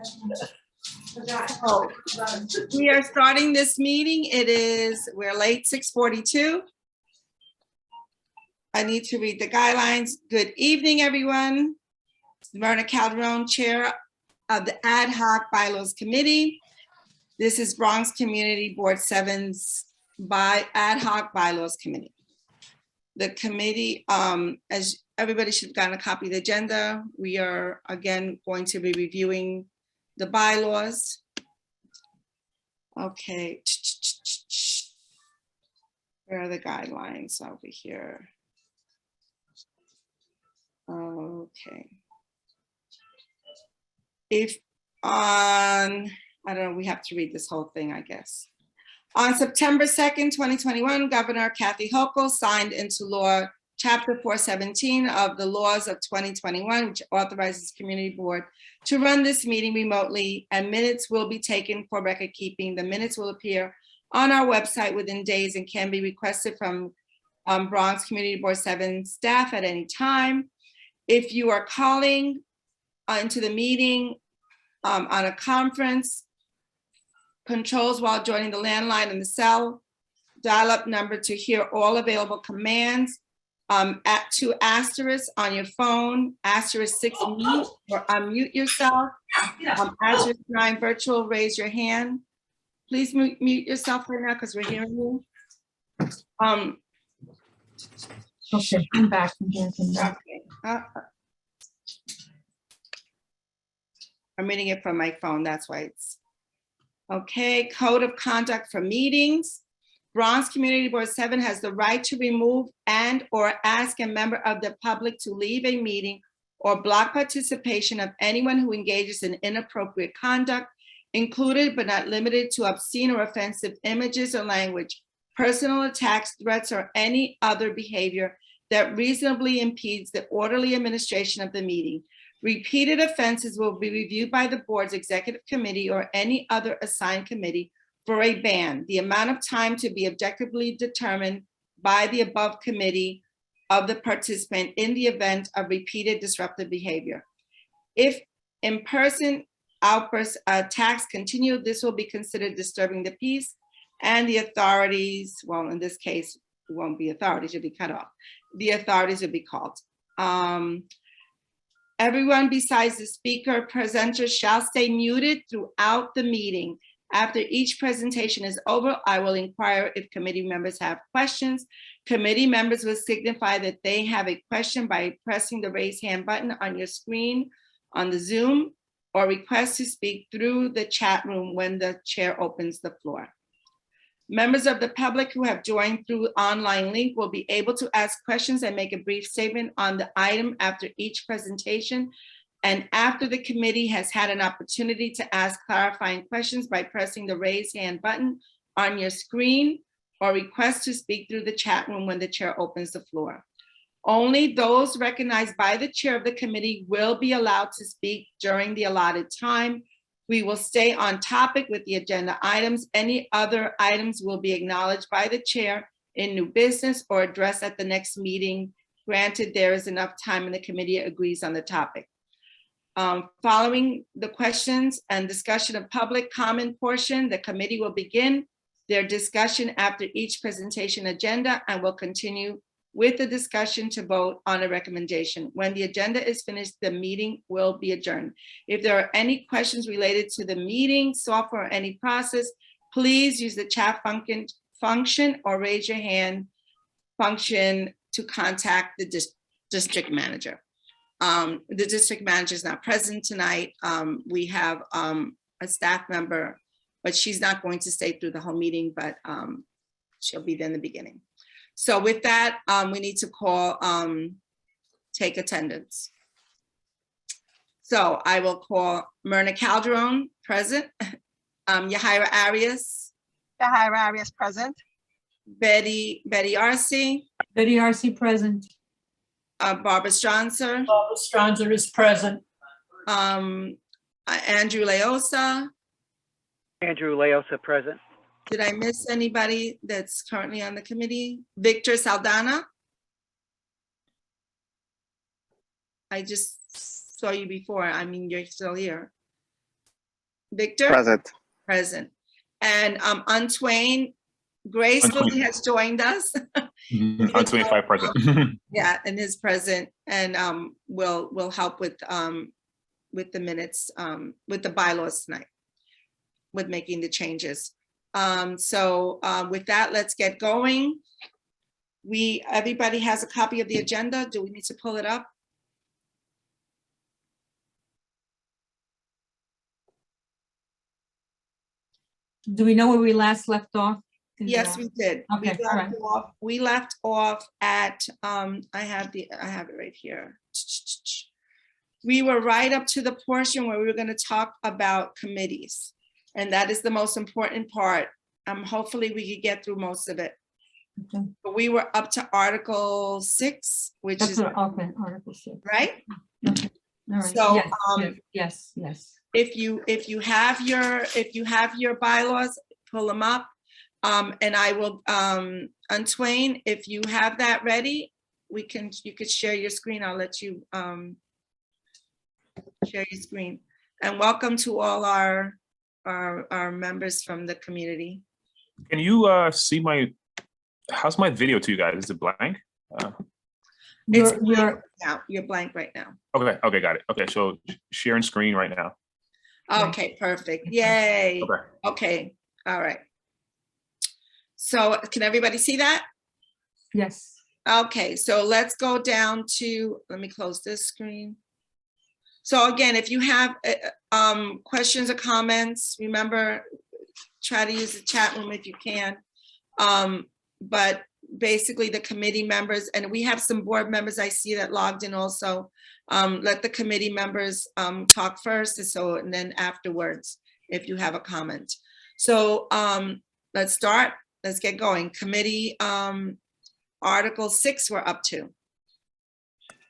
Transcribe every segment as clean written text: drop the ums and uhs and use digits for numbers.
So, we are starting this meeting. We're late, 6:42. I need to read the guidelines. Good evening, everyone. Myrna Calderon, Chair of the Ad Hoc Bylaws Committee. This is Bronx Community Board 7's Ad Hoc Bylaws Committee. The committee, as everybody should have gotten a copy of the agenda, we are again going to be reviewing the bylaws. Okay. Where are the guidelines over here? Okay. If on, I don't know, we have to read this whole thing, I guess. On September 2nd, 2021, Governor Kathy Hochul signed into law Chapter 417 of the laws of 2021, which authorizes Community Board to run this meeting remotely, and minutes will be taken for record keeping. The minutes will appear on our website within days and can be requested from Bronx Community Board 7 staff at any time. If you are calling into the meeting on a conference, controls while joining the landline and the cell dial-up number to hear all available commands. At 2 asterisks on your phone, *6 mute or unmute yourself. *9 virtual, raise your hand. Please mute yourself right now because we're hearing you. Okay, I'm back. Okay. I'm reading it from my phone, that's why it's. Okay, code of conduct for meetings. Bronx Community Board 7 has the right to remove and or ask a member of the public to leave a meeting or block participation of anyone who engages in inappropriate conduct, included but not limited to obscene or offensive images or language, personal attacks, threats, or any other behavior that reasonably impedes the orderly administration of the meeting. Repeated offenses will be reviewed by the board's executive committee or any other assigned committee for a ban. The amount of time to be objectively determined by the above committee of the participant in the event of repeated disruptive behavior. If in-person outbursts, attacks continue, this will be considered disturbing the peace, and the authorities, well, in this case, it won't be authorities, you'll be cut off. The authorities will be called. Everyone besides the speaker presenter shall stay muted throughout the meeting. After each presentation is over, I will inquire if committee members have questions. Committee members will signify that they have a question by pressing the raise hand button on your screen on the Zoom, or request to speak through the chat room when the chair opens the floor. Members of the public who have joined through online link will be able to ask questions and make a brief statement on the item after each presentation, and after the committee has had an opportunity to ask clarifying questions by pressing the raise hand button on your screen, or request to speak through the chat room when the chair opens the floor. Only those recognized by the chair of the committee will be allowed to speak during the allotted time. We will stay on topic with the agenda items. Any other items will be acknowledged by the chair in new business or addressed at the next meeting, granted there is enough time and the committee agrees on the topic. Following the questions and discussion of public comment portion, the committee will begin their discussion after each presentation agenda and will continue with the discussion to vote on a recommendation. When the agenda is finished, the meeting will be adjourned. If there are any questions related to the meeting software or any process, please use the chat function or raise your hand function to contact the district manager. The district manager is not present tonight. We have a staff member, but she's not going to stay through the whole meeting, but she'll be there in the beginning. So with that, we need to call, take attendance. So I will call Myrna Calderon, present. Yahira Arias. Yahira Arias, present. Betty Arce. Betty Arce, present. Barbara Stronzer. Barbara Stronzer is present. Andrew Leosa. Andrew Leosa, present. Did I miss anybody that's currently on the committee? Victor Saldana? I just saw you before. I mean, you're still here. Victor? Present. Present. And Antwain gracefully has joined us. On 25 present. Yeah, and is present, and will help with the minutes, with the bylaws tonight, with making the changes. So with that, let's get going. Everybody has a copy of the agenda. Do we need to pull it up? Do we know where we last left off? Yes, we did. Okay, all right. We left off at, I have it right here. We were right up to the portion where we were going to talk about committees. And that is the most important part. Hopefully we could get through most of it. Okay. But we were up to Article 6, which That's is, what, okay, Article 6. right? Okay. All right. So, Yes, yes. If you have your bylaws, pull them up. And I will, Antwain, if you have that ready, you could share your screen. I'll let you share your screen. And welcome to all our members from the community. Can you see how's my video to you guys? Is it blank? It's You're, blank now. You're blank right now. Okay, got it. Okay, so sharing screen right now. Okay, perfect. Yay. Okay. Okay, all right. So can everybody see that? yes. Okay, so let's go down to, let me close this screen. So again, if you have questions or comments, remember, try to use the chat room if you can. But basically the committee members, and we have some board members I see that logged in also. Let the committee members talk first, and then afterwards, if you have a comment. So let's start. Let's get going. Committee, Article 6 we're up to.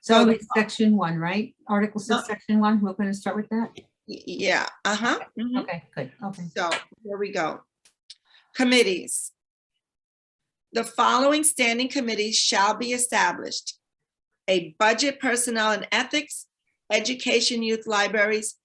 So it's section 1, right? Article 6, section 1. We're going to start with that? Yeah, mhm. Okay, good. Okay. So here we go. Committees. The following standing committees shall be established: a budget, personnel and ethics, education, youth, libraries,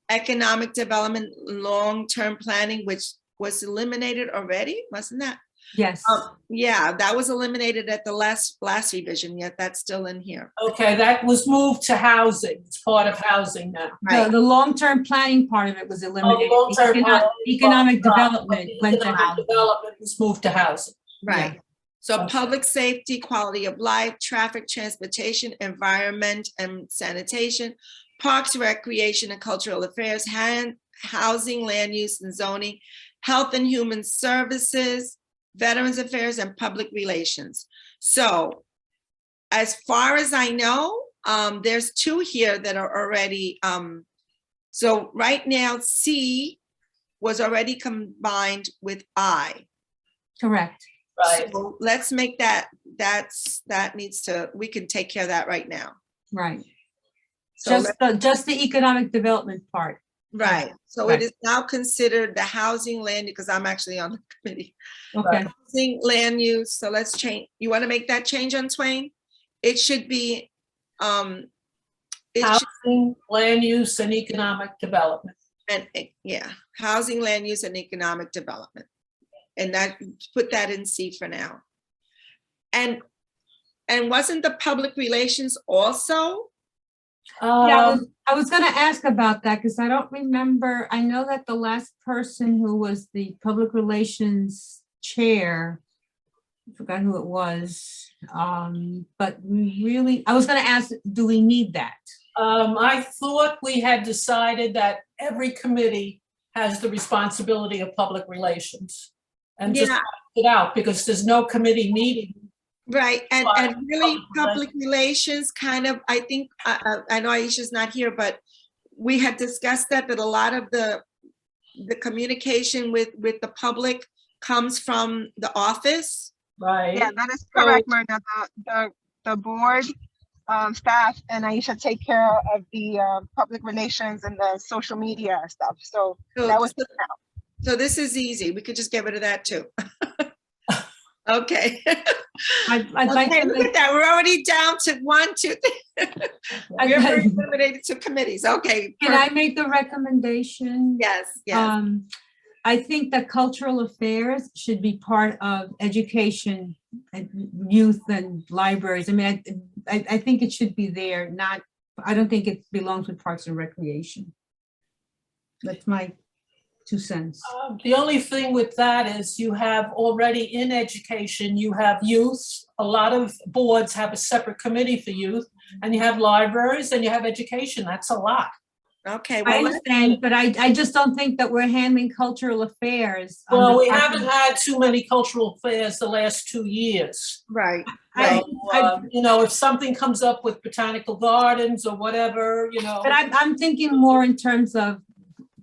economic development, long-term planning, which was eliminated already, wasn't that? Yes. Yeah, that was eliminated at the last revision, yet that's still in here. Okay, that was moved to housing. It's part of housing now. Right. The long-term planning part of it was eliminated. long-term Economic development went to Economic housing. development was moved to housing. Right. So Okay. public safety, quality of life, traffic, transportation, environment and sanitation, parks, recreation and cultural affairs, housing, land use and zoning, health and human services, veterans affairs and public relations. So as far as I know, there's 2 here that are already, so right now C was already combined with I. Correct. Right. So let's make that we can take care of that right now. Right. So Just the economic development part. right. So Right. it is now considered the housing land, because I'm actually on the committee. Okay. Housing land use. So let's change. You want to make that change on Twain? It should be, Housing, land use and economic development. yeah, housing, land use and economic development. And that, put that in C for now. And wasn't the public relations also? Yeah, I was going to ask about that because I don't remember. I know that the last person who was the public relations chair, I forgot who it was, but I was going to ask, do we need that? I thought we had decided that every committee has the responsibility of public relations. And just Yeah. it out because there's no committee meeting. Right, and Right. really public relations kind of, I think, I know Aisha's not here, but we had discussed that a lot of the communication with the public comes from the office. Right. Yeah, that is correct, Myrna. The board staff and Aisha take care of the public relations and the social media stuff. So that was So this is easy. We could just get rid of that too. Okay. I'd like Okay, to look make, at that. We're already down to 1, 2, 3. We're very eliminated to committees. Okay. can I make the recommendation? Yes, yes. I think that cultural affairs should be part of education and youth and libraries. I mean, I think it should be there, not, I don't think it belongs with Parks and Recreation. That's my 2 cents. The only thing with that is you have already in education, you have youth. A lot of boards have a separate committee for youth, and you have libraries and you have education. That's a lot. Okay, I well, understand, but I just don't think that we're handling cultural affairs. on Well, the we Parks haven't and- had too many cultural fairs the last 2 years. right. I- So, you know, if something comes up with botanical gardens or whatever, you know. But I'm thinking more in terms of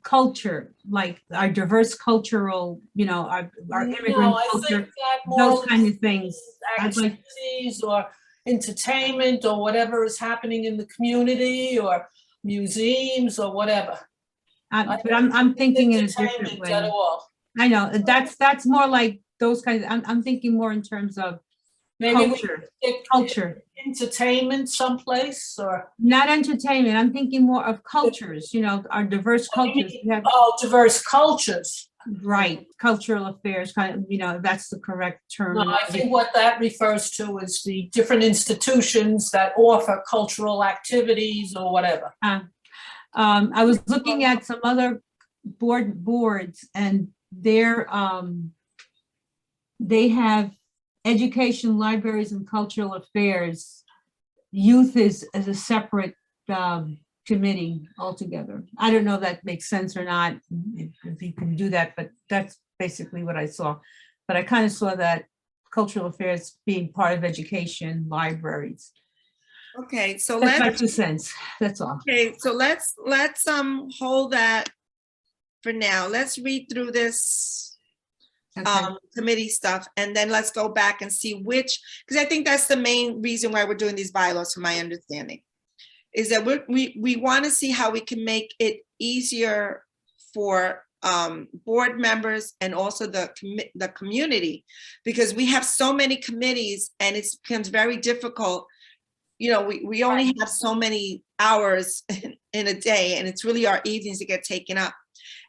culture, like our diverse cultural, you know, our No, immigrant I think culture, that more those kind of things. I'd like, activities or entertainment or whatever is happening in the community or museums or whatever. but I'm thinking in a different Entertainment at way. all. I know, that's more like those kinds, I'm thinking more in terms of Maybe we culture, get culture, entertainment someplace or, not entertainment. I'm thinking more of cultures, you know, our diverse cultures. We have, oh, diverse cultures. right, cultural affairs, kind of, you know, that's the correct term. No, I think what that refers to is the different institutions that offer cultural activities or whatever. I was looking at some other boards and they have education, libraries, and cultural affairs. Youth is as a separate committee altogether. I don't know if that makes sense or not, if you can do that, but that's basically what I saw. But I kind of saw that cultural affairs being part of education, libraries. Okay, so That's my let's, 2 cents, that's all. okay, so let's hold that for now. Let's read through this Okay. committee stuff, and then let's go back and see which, because I think that's the main reason why we're doing these bylaws, from my understanding, is that we want to see how we can make it easier for board members and also the community, because we have so many committees and it becomes very difficult. You know, we only have so many hours in a day, and it's really our evenings that get taken up.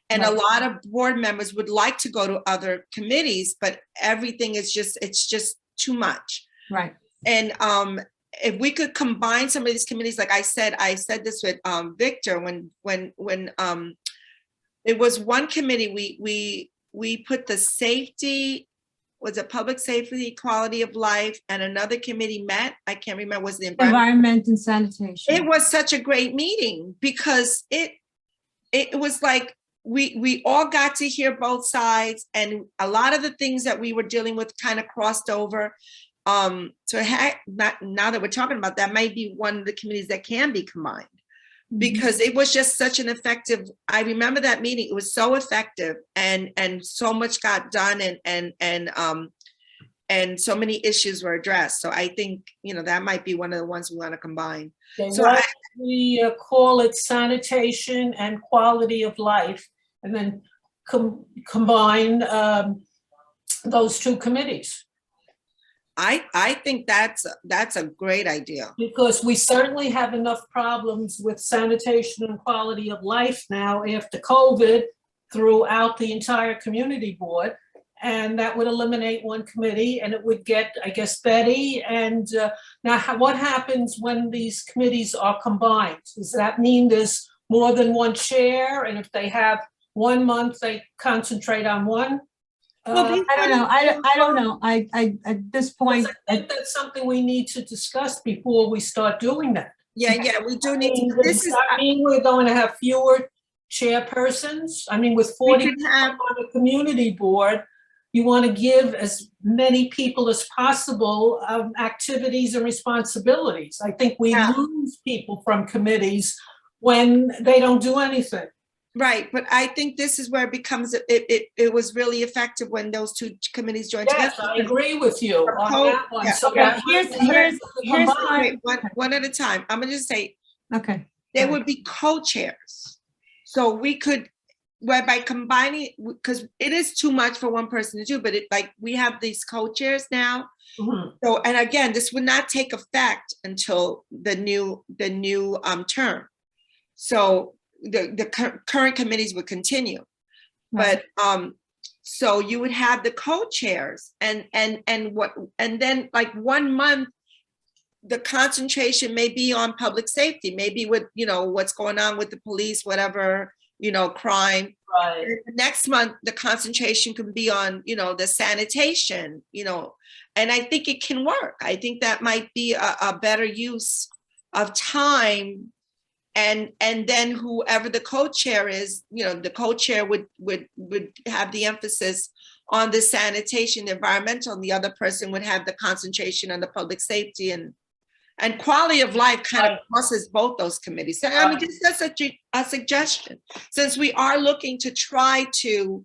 And a lot of board members would like to go to other committees, but everything is it's just too much. Right. And if we could combine some of these committees, like I said this with Victor, when it was one committee, we put the safety, was it public safety, quality of life, and another committee met, I can't remember, was the Environment and sanitation. It was such a great meeting because it was like, we all got to hear both sides, and a lot of the things that we were dealing with kind of crossed over. So now that we're talking about that, might be one of the committees that can be combined, because it was just such an effective, I remember that meeting, it was so effective, and so much got done, and so many issues were addressed. So I think, you know, that might be one of the ones we want to combine. So Why don't we call it sanitation and quality of life, and then combine those 2 committees. I think that's a great idea. Because we certainly have enough problems with sanitation and quality of life now after COVID throughout the entire community board. And that would eliminate one committee, and it would get, I guess, Betty. And now what happens when these committees are combined? Does that mean there's more than one chair? And if they have 1 month, they concentrate on one? Well, I don't know. I don't know. I at this point, I think that's something we need to discuss before we start doing that. Yeah, we do need to. Does that mean we're going to have fewer chairpersons? I mean, with 40 could have- on a community board, you want to give as many people as possible activities and responsibilities. I think we lose people from committees when they don't do anything. Right, but I think this is where it becomes, it was really effective when those 2 committees joined Yes, together. I agree with you on that one. Yeah, So okay. that here's Wait, one at a time. I'm gonna just say, okay. they would be co-chairs. So we could Where by combining, because it is too much for one person to do, but it like we have these co-chairs now. Mhm. So, and again, this would not take effect until the new term. So the current committees would continue. Right. But so you would have the co-chairs and then like 1 month, the concentration may be on public safety, maybe with, what's going on with the police, whatever, crime. Right. And next month, the concentration can be on, the sanitation, and I think it can work. I think that might be a better use of time. And then whoever the co-chair is, the co-chair would have the emphasis on the sanitation, the environmental, and the other person would have the concentration on the public safety and quality of life kind of crosses both those committees. So, I mean, just as a suggestion, since we are looking to try to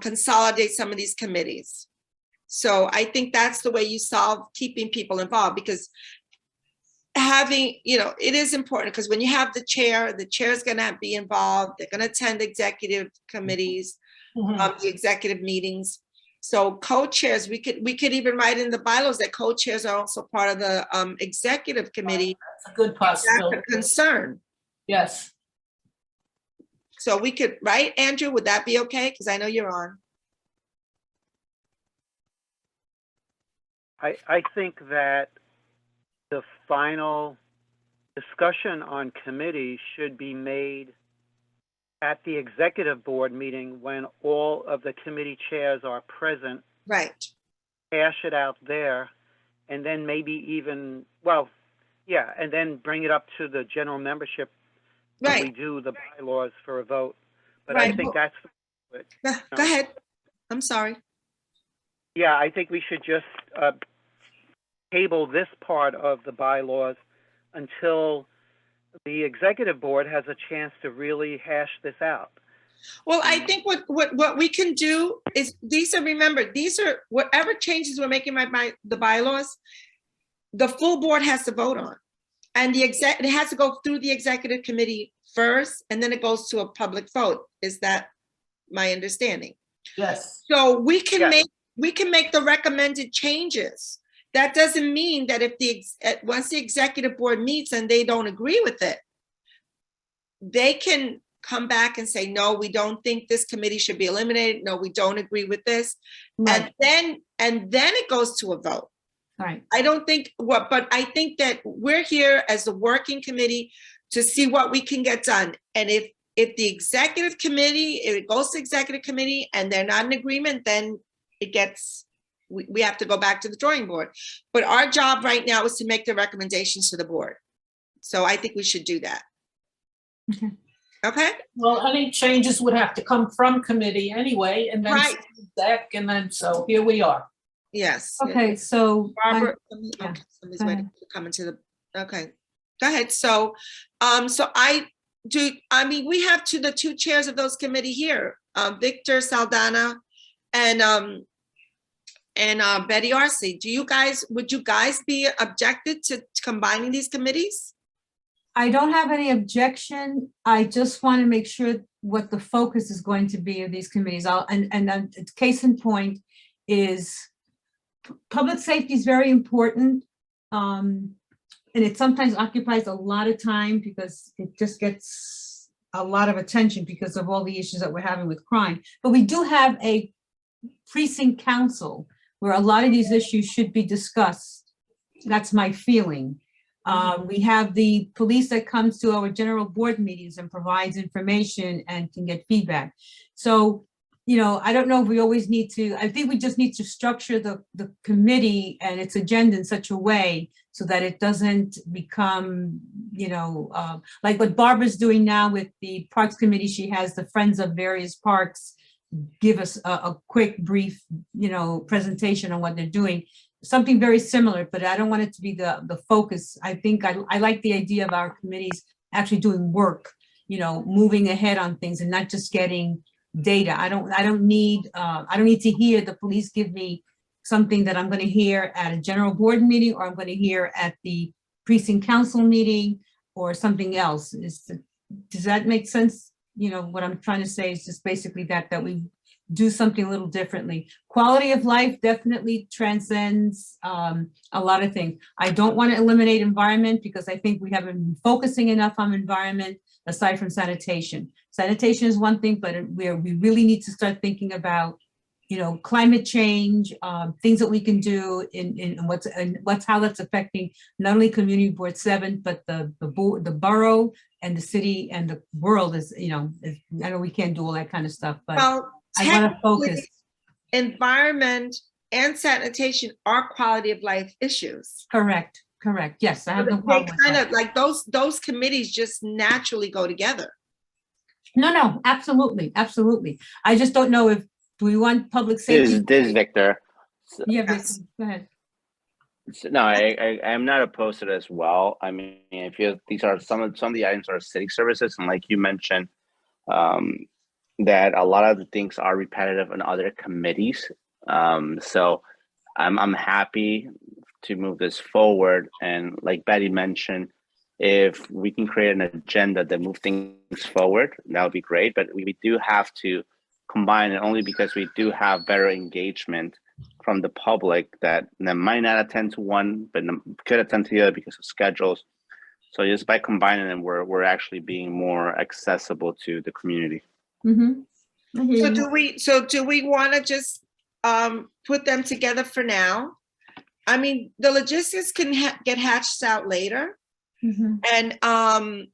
consolidate some of these committees. So I think that's the way you solve keeping people involved, because having, it is important, because when you have the chair is going to be involved. They're going to attend executive committees, Mhm. the executive meetings. So co-chairs, we could even write in the bylaws that co-chairs are also part of the executive committee. That's a good That's possibility. a concern. Yes. So we could, right, Andrew, would that be okay? Because I know you're on. I think that the final discussion on committee should be made at the executive board meeting when all of the committee chairs are present. Right. Hash it out there, and then maybe even, and then bring it up to the general membership when we Right. do the bylaws for a vote. But Right. I think that's Go ahead. I'm sorry. Yeah, I think we should just table this part of the bylaws until the executive board has a chance to really hash this out. Well, I think what we can do is these are whatever changes we're making by the bylaws, the full board has to vote on. And it has to go through the executive committee first, and then it goes to a public vote. Is that my understanding? Yes. So we can Yes. make the recommended changes. That doesn't mean that if once the executive board meets and they don't agree with it, they can come back and say, no, we don't think this committee should be eliminated. No, we don't agree with this. Right. And then it goes to a vote. Right. I don't think but I think that we're here as a working committee to see what we can get done. And if the executive committee, if it goes to executive committee and they're not in agreement, then we have to go back to the drawing board. But our job right now is to make the recommendations to the board. So I think we should do that. Okay. Okay? Well, any changes would have to come from committee anyway, and then Right. exec, and then, so here we are. Yes. Okay, so Barbara, yeah, okay, somebody's go waiting ahead. to come into the, okay. Go ahead. So, we have the two chairs of those committee here, Victor Saldana and Betty Arce. Would you guys be objected to combining these committees? I don't have any objection. I just want to make sure what the focus is going to be of these committees. And case in point is public safety is very important. And it sometimes occupies a lot of time because it just gets a lot of attention because of all the issues that we're having with crime. But we do have a precinct council where a lot of these issues should be discussed. That's my feeling. We have the police that comes to our general board meetings and provides information and can get feedback. So, I don't know if we always need to, I think we just need to structure the committee and its agenda in such a way so that it doesn't become, like what Barbara's doing now with the Parks Committee. She has the Friends of various parks give us a quick, brief, presentation on what they're doing. Something very similar, but I don't want it to be the focus. I think I like the idea of our committees actually doing work, moving ahead on things and not just getting data. I don't need to hear the police give me something that I'm going to hear at a general board meeting, or I'm going to hear at the precinct council meeting or something else. Does that make sense? what I'm trying to say is just basically that we do something a little differently. Quality of life definitely transcends a lot of things. I don't want to eliminate environment because I think we haven't been focusing enough on environment aside from sanitation. Sanitation is one thing, but we really need to start thinking about, climate change, things that we can do in how that's affecting not only Community Board 7, but the borough and the city and the world I know we can't do all that kind of stuff, but Well, I want to focus. technically, environment and sanitation are quality of life issues. Correct. Yes, I have no They problem with kind that. of like those committees just naturally go together. No, absolutely. I just don't know if, do we want public safety? This is Victor. Yeah, Vic, Yes. go ahead. No, I'm not opposed to it as well. I mean, I feel these are some of the items are city services, and like you mentioned, that a lot of the things are repetitive in other committees. So I'm happy to move this forward. And like Betty mentioned, if we can create an agenda that move things forward, that would be great. But we do have to combine it only because we do have better engagement from the public that might not attend to one, but could attend to the other because of schedules. So just by combining them, we're actually being more accessible to the community. Mm-hmm. I hear you. So do we want to just put them together for now? I mean, the logistics can get hatched out later. Mhm. And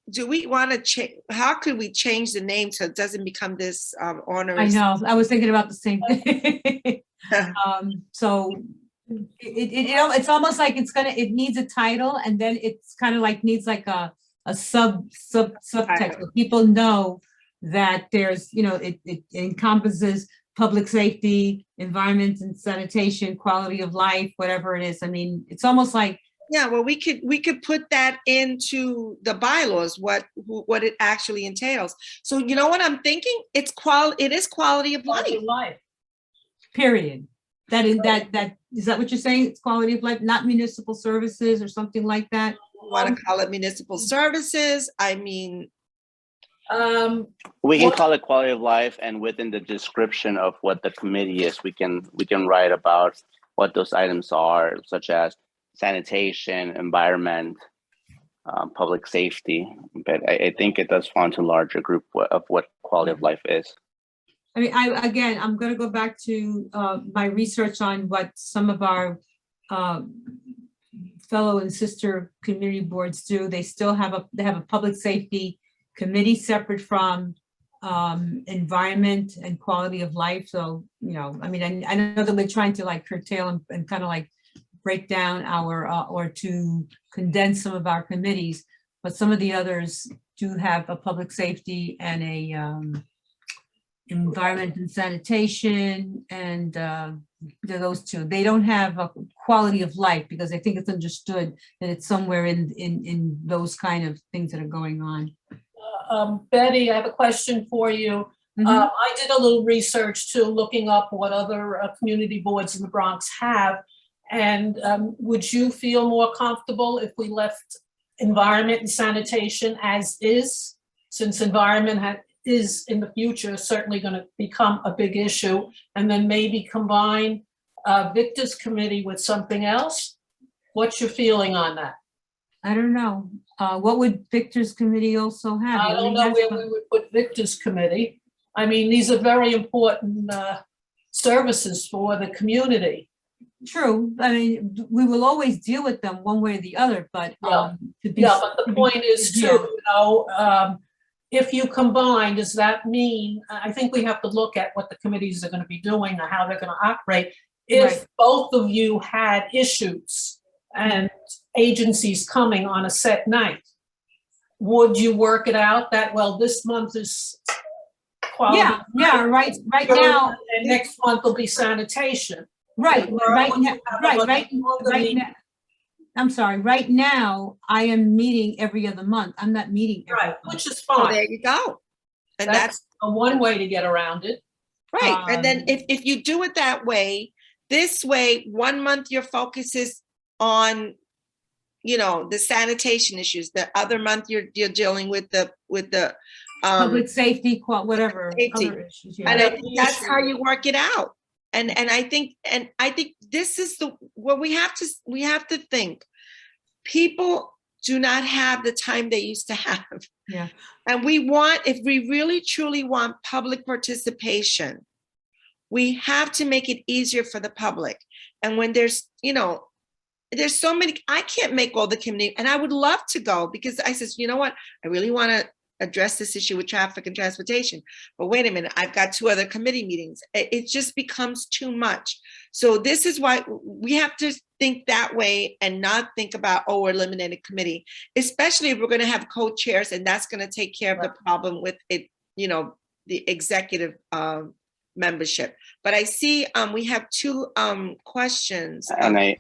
do we want to change? How could we change the name so it doesn't become this I onerous? know, I was thinking about the same thing. So it's almost like it needs a title, and then it's kind of like needs like a subtext, so people know that there's, it encompasses public safety, environment and sanitation, quality of life, whatever it is. I mean, it's almost like, Yeah, well, we could put that into the bylaws, what it actually entails. So you know what I'm thinking? It is quality of life. Quality of life. period. That is that what you're saying? It's quality of life, not municipal services or something like that? Want to call it municipal services? I mean, We can call it quality of life, and within the description of what the committee is, we can write about what those items are, such as sanitation, environment, public safety. But I think it does fall into a larger group of what quality of life is. I mean, I'm going to go back to my research on what some of our fellow and sister community boards do. They still have a public safety committee separate from environment and quality of life. So, I mean, I know that we're trying to like curtail and kind of like break down our or to condense some of our committees, but some of the others do have a public safety and a environment and sanitation, and those two. They don't have a quality of life because I think it's understood that it's somewhere in those kind of things that are going on. Betty, I have a question for you. Mhm. I did a little research too, looking up what other community boards in the Bronx have. And would you feel more comfortable if we left environment and sanitation as is, since environment is in the future certainly going to become a big issue, and then maybe combine Victor's committee with something else? What's your feeling on that? I don't know. What would Victor's committee also have? I don't know where we would put Victor's committee. I mean, these are very important services for the community. True. I mean, we will always deal with them one way or the other, but but the point is too, if you combine, does that mean, I think we have to look at what the committees are going to be doing or how they're going to operate. If Right. both of you had issues and agencies coming on a set night, would you work it out that, well, this month is quality? Right now, And next month will be sanitation. right Right. now. I'm sorry, right now, I am meeting every other month. I'm not meeting every Right, month. which is oh, fine. there you go. And That's a one way to get around it. right. And then Um, if you do it that way, this way, 1 month your focus is on, the sanitation issues. The other month you're dealing with the Public safety, whatever, Safety. other issues, And yeah. I think that's how you work it out. And I think this is what we have to think. People do not have the time they used to have. Yeah. And if we really truly want public participation, we have to make it easier for the public. And when there's so many, I can't make all the community, and I would love to go because I says, you know what, I really want to address this issue with traffic and transportation. But wait a minute, I've got 2 other committee meetings. It just becomes too much. So this is why we have to think that way and not think about, we're eliminating committee, especially if we're going to have co-chairs, and that's going to take care of the problem with it, the executive membership. But I see we have 2 questions. And I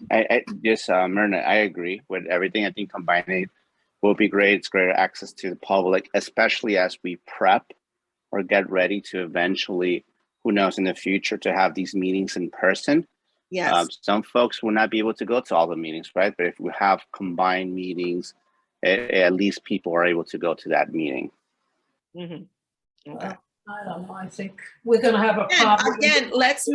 just, Myrna, I agree with everything. I think combining will be great. It's greater access to the public, especially as we prep or get ready to eventually, who knows, in the future, to have these meetings in person. Yes. Some folks will not be able to go to all the meetings, right? But if we have combined meetings, at least people are able to go to that meeting. Mm-hmm. Okay. I don't know, I think we're gonna have a problem. Again, let's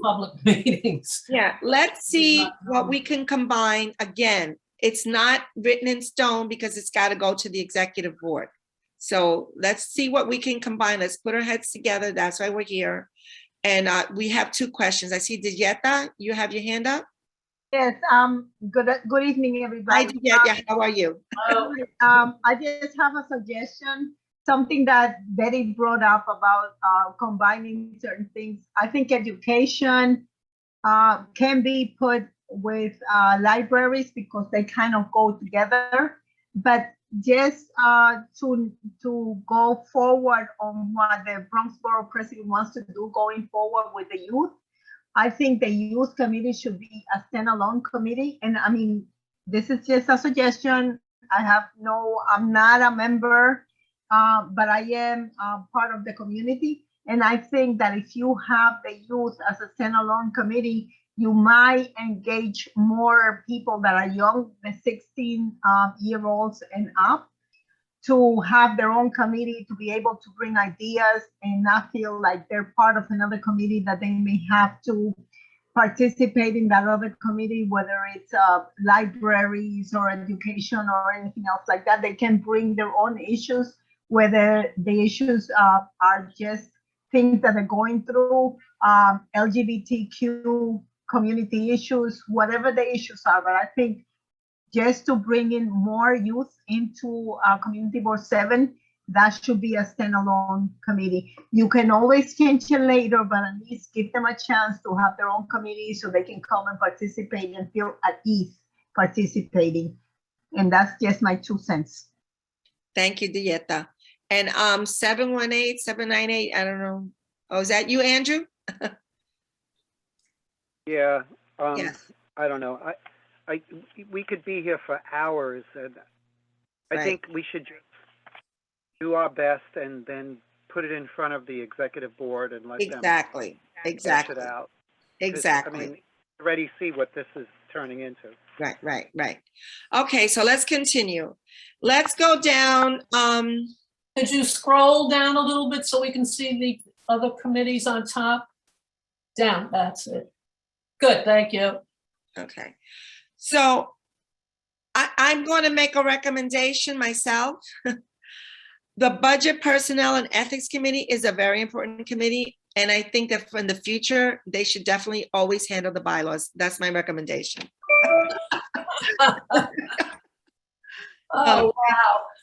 public meetings. Yeah, let's see what we can combine. Again, it's not written in stone because it's got to go to the executive board. So let's see what we can combine. Let's put our heads together. That's why we're here. And we have 2 questions. I see Dieta, you have your hand up. Yes, good evening, everybody. Hi, Dieta, how are you? I just have a suggestion, something that Betty brought up about combining certain things. I think education can be put with libraries because they kind of go together, but just to go forward on what the Bronx Borough President wants to do going forward with the youth, I think the youth committee should be a standalone committee. And I mean, this is just a suggestion. I'm not a member, but I am part of the community. And I think that if you have the youth as a standalone committee, you might engage more people that are young, the 16-year-olds and up, to have their own committee, to be able to bring ideas and not feel like they're part of another committee, that they may have to participate in that other committee, whether it's libraries or education or anything else like that. They can bring their own issues, whether the issues are just things that they're going through, LGBTQ community issues, whatever the issues are. But I think just to bring in more youth into Community Board 7, that should be a standalone committee. You can always change it later, but at least give them a chance to have their own committee so they can come and participate and feel at ease participating. And that's just my 2 cents. Thank you, Dieta. And 718, 798, I don't know. Oh, is that you, Andrew? Yeah. Yes. I don't know. We could be here for hours, and I think we should just do our best and then put it in front of the executive board and let them Exactly. hash it out. Exactly. I mean, already see what this is turning into. Right. Okay, so let's continue. Let's go down. Could you scroll down a little bit so we can see the other committees on top? Down, that's it. Good, thank you. Okay, so I'm going to make a recommendation myself. The Budget, Personnel, and Ethics Committee is a very important committee, and I think that in the future, they should definitely always handle the bylaws. That's my recommendation. Oh,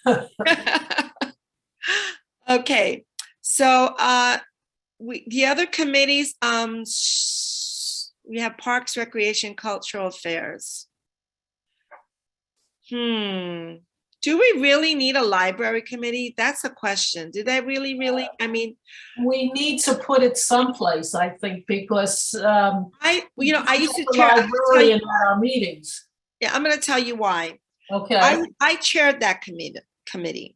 wow. Okay, so the other committees, we have Parks, Recreation, Cultural Affairs. Do we really need a library committee? That's a question. Do they really? I mean, we need to put it someplace, I think, because I used to the chair. librarian at our meetings. Yeah, I'm going to tell you why. Okay. I chaired that committee.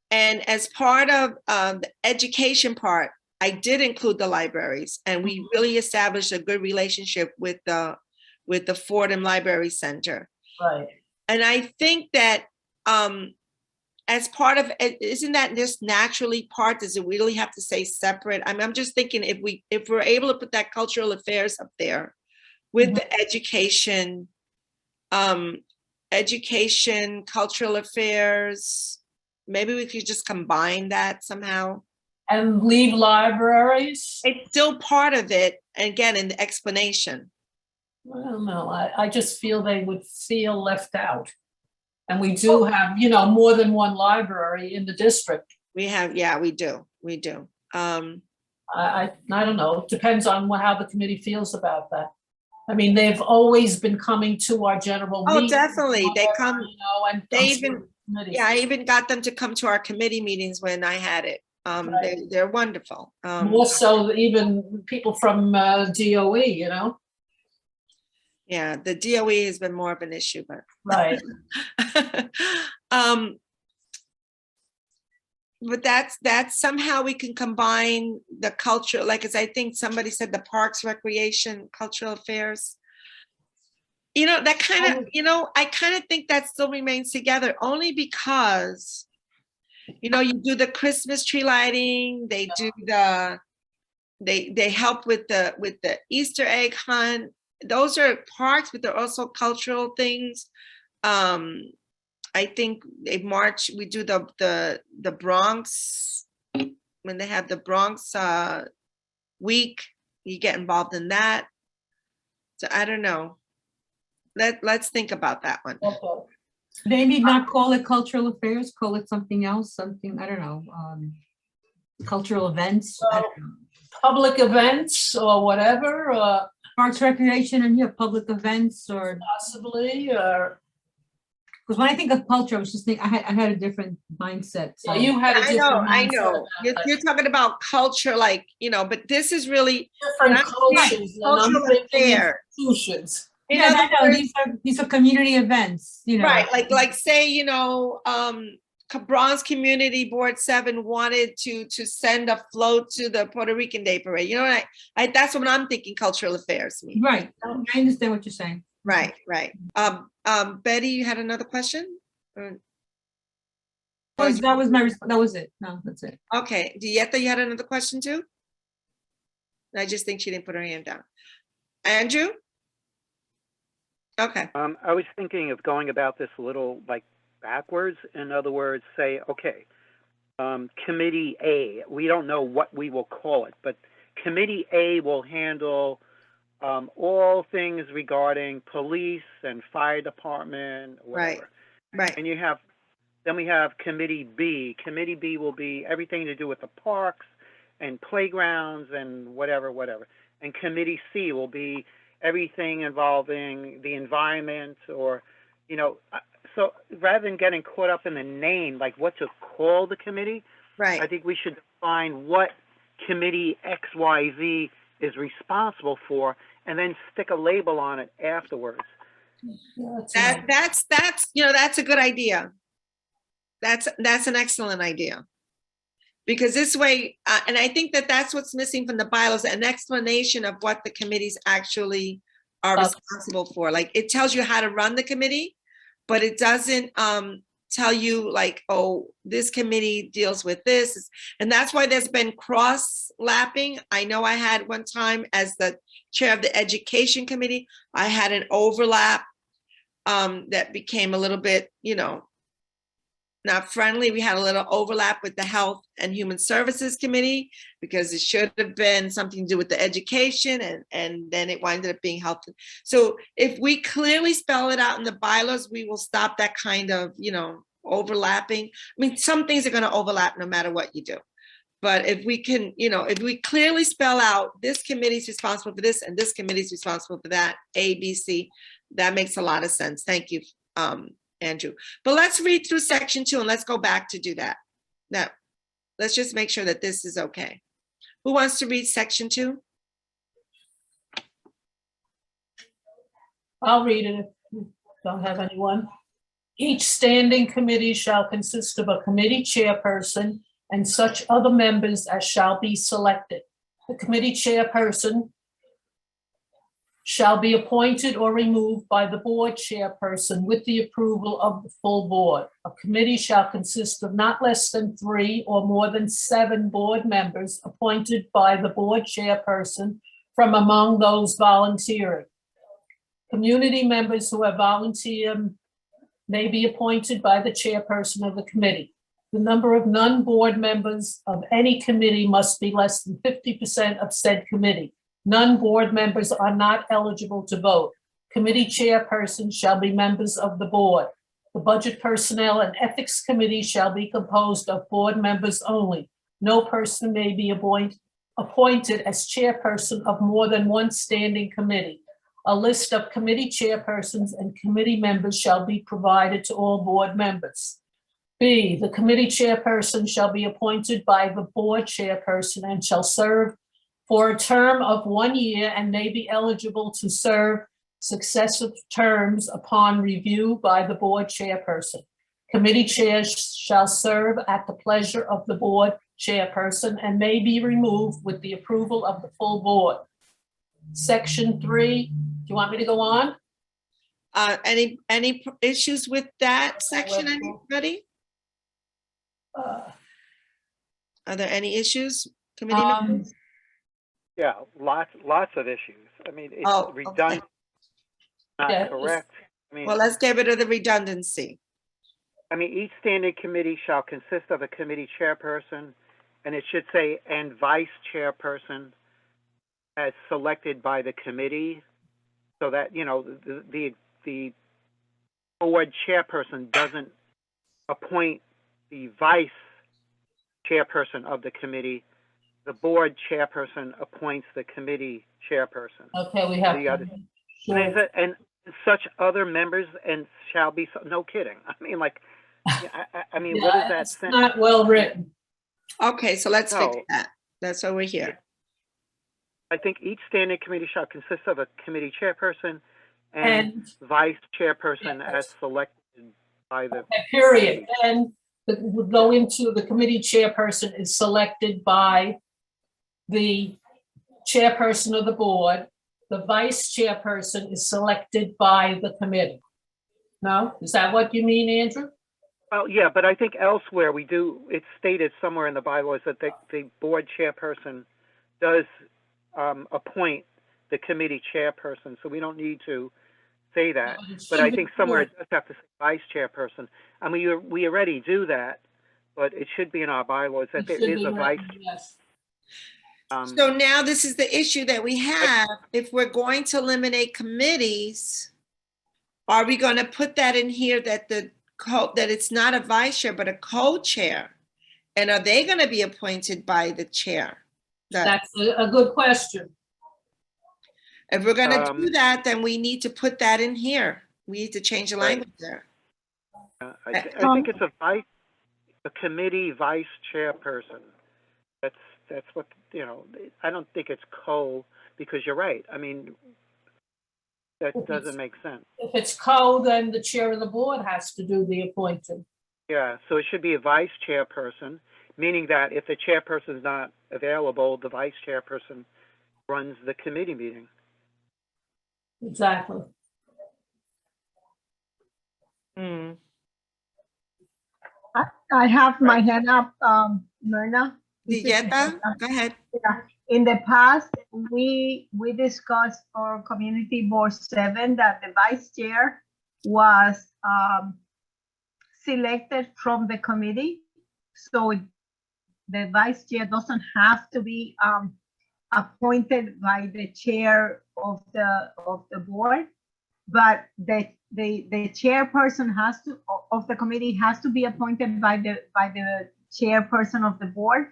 And as part of the education part, I did include the libraries, and we really established a good relationship with the Fordham Library Center. Right. And I think that as part of it, isn't that just naturally part? Does it really have to say separate? I mean, I'm just thinking if we're able to put that cultural affairs up there with the education, cultural affairs, maybe we could just combine that somehow. And leave libraries? It's still part of it, again, in the explanation. I don't know, I just feel they would feel left out. And we do have, you know, more than one library in the district. We have, yeah, we do. I don't know, it depends on how the committee feels about that. I mean, they've always been coming to our general Oh, meetings. definitely. They whatever, come, you know, and they I'm sure even- committees. yeah, I even got them to come to our committee meetings when I had it. Right. They're wonderful. More so than even people from DOE, you know? Yeah, the DOE has been more of an issue, but. Right. But that's somehow we can combine the culture, like, as I think somebody said, the parks, recreation, cultural affairs. You know, that kind of, you know, I kind of think that still remains together only because, you know, you do the Christmas tree lighting, they do they help with the Easter egg hunt. Those are parks, but they're also cultural things. I think they march, we do the Bronx, when they have the Bronx week, you get involved in that. So I don't know. Let's think about that one. Okay. Maybe not call it cultural affairs, call it something else, something, I don't know, cultural events. I don't know. Public events or whatever, Parks, recreation, and yeah, public events, or, possibly, or, because when I think of culture, I was just thinking, I had a different mindset. So. yeah, you had a I different know. mindset about that. You're talking about culture, like, you know, but this is really Different not cultures, and I'm cultural thinking affair. institutions. In Yeah, other I know, words, these are community events, you know. right, like say, you know, Bronx Community Board 7 wanted to send a float to the Puerto Rican Day Parade. You know, I that's what I'm thinking cultural affairs mean. Right, I understand what you're saying. Right. Betty, you had another question? Or- That was my response. That was it. No, that's it. Okay, Dieta, you had another question too? I just think she didn't put her hand down. Andrew? Okay, I was thinking of going about this a little like backwards. In other words, say, okay, Committee A, we don't know what we will call it, but Committee A will handle all things regarding police and fire department, whatever. right. And then we have Committee B. Committee B will be everything to do with the parks and playgrounds and whatever. And Committee C will be everything involving the environment, or, you know, so rather than getting caught up in the name, like what to call the committee, I Right, think we should define what Committee XYZ is responsible for, and then stick a label on it afterwards. Yeah, that's you know, that's a good idea. That's an excellent idea. Because this way, and I think that's what's missing from the bylaws, an explanation of what the committees actually are responsible for. Like, it tells you how to run the committee, but it doesn't tell you like, oh, this committee deals with this. And that's why there's been cross-lapping. I know I had one time as the chair of the education committee, I had an overlap that became a little bit, you know, not friendly. We had a little overlap with the Health and Human Services Committee because it should have been something to do with the education, and then it winded up being health. So if we clearly spell it out in the bylaws, we will stop that kind of, you know, overlapping. I mean, some things are going to overlap no matter what you do. But if we can, you know, if we clearly spell out this committee is responsible for this and this committee is responsible for that, A, B, C, that makes a lot of sense. Thank you, Andrew. But let's read through section 2 and let's go back to do that. Now, let's just make sure that this is okay. Who wants to read section 2? I'll read it if you don't have anyone. Each standing committee shall consist of a committee chairperson and such other members as shall be selected. The committee chairperson shall be appointed or removed by the board chairperson with the approval of the full board. A committee shall consist of not less than 3 or more than 7 board members appointed by the board chairperson from among those volunteering. Community members who have volunteered may be appointed by the chairperson of the committee. The number of non-board members of any committee must be less than 50% of said committee. Non-board members are not eligible to vote. Committee chairpersons shall be members of the board. The Budget, Personnel, and Ethics Committee shall be composed of board members only. No person may be appointed as chairperson of more than one standing committee. A list of committee chairpersons and committee members shall be provided to all board members. B, the committee chairperson shall be appointed by the board chairperson and shall serve for a term of 1 year and may be eligible to serve successive terms upon review by the board chairperson. Committee chairs shall serve at the pleasure of the board chairperson and may be removed with the approval of the full board. Section 3, do you want me to go on? Any issues with that section, anybody? Are there any issues, committee members? Yeah, lots of issues. I mean, it's Oh, redundant, not Yeah, correct. I mean, Well, let's get rid of the redundancy. each standing committee shall consist of a committee chairperson, and it should say, and vice chairperson as selected by the committee, so that, the board chairperson doesn't appoint the vice chairperson of the committee. The board chairperson appoints the committee chairperson. Okay, we have. The other- to- And such other members and shall be, no kidding. I mean, like, I mean, what is that It's saying? not well written. Okay, so let's fix No. that. That's why we're here. I think each standing committee shall consist of a committee chairperson and And, vice chairperson Yes. as selected by the. period, and we'll go into the committee chairperson is selected by the chairperson of the board. The vice chairperson is selected by the committee. No, is that what you mean, Andrew? Well, yeah, but I think elsewhere it's stated somewhere in the bylaws that the board chairperson does appoint the committee chairperson, so we don't need to say that. But I think somewhere it does have to say vice chairperson. I mean, we already do that, but it should be in our bylaws that there is a vice. Yes. So now this is the issue that we have. If we're going to eliminate committees, are we going to put that in here that that it's not a vice chair, but a co-chair? And are they going to be appointed by the chair? That's a good question. If we're going to do that, then we need to put that in here. We need to change the language there. I think it's a committee vice chairperson. That's what, I don't think it's because you're right. I mean, that doesn't make sense. If it's co, then the chair of the board has to do the appointing. Yeah, so it should be a vice chairperson, meaning that if the chairperson is not available, the vice chairperson runs the committee meeting. Exactly. I have my hand up, Myrna. Dieta, go ahead. Yeah. In the past, we discussed for Community Board 7 that the vice chair was selected from the committee. So the vice chair doesn't have to be appointed by the chair of the board, but the chairperson of the committee has to be appointed by the chairperson of the board.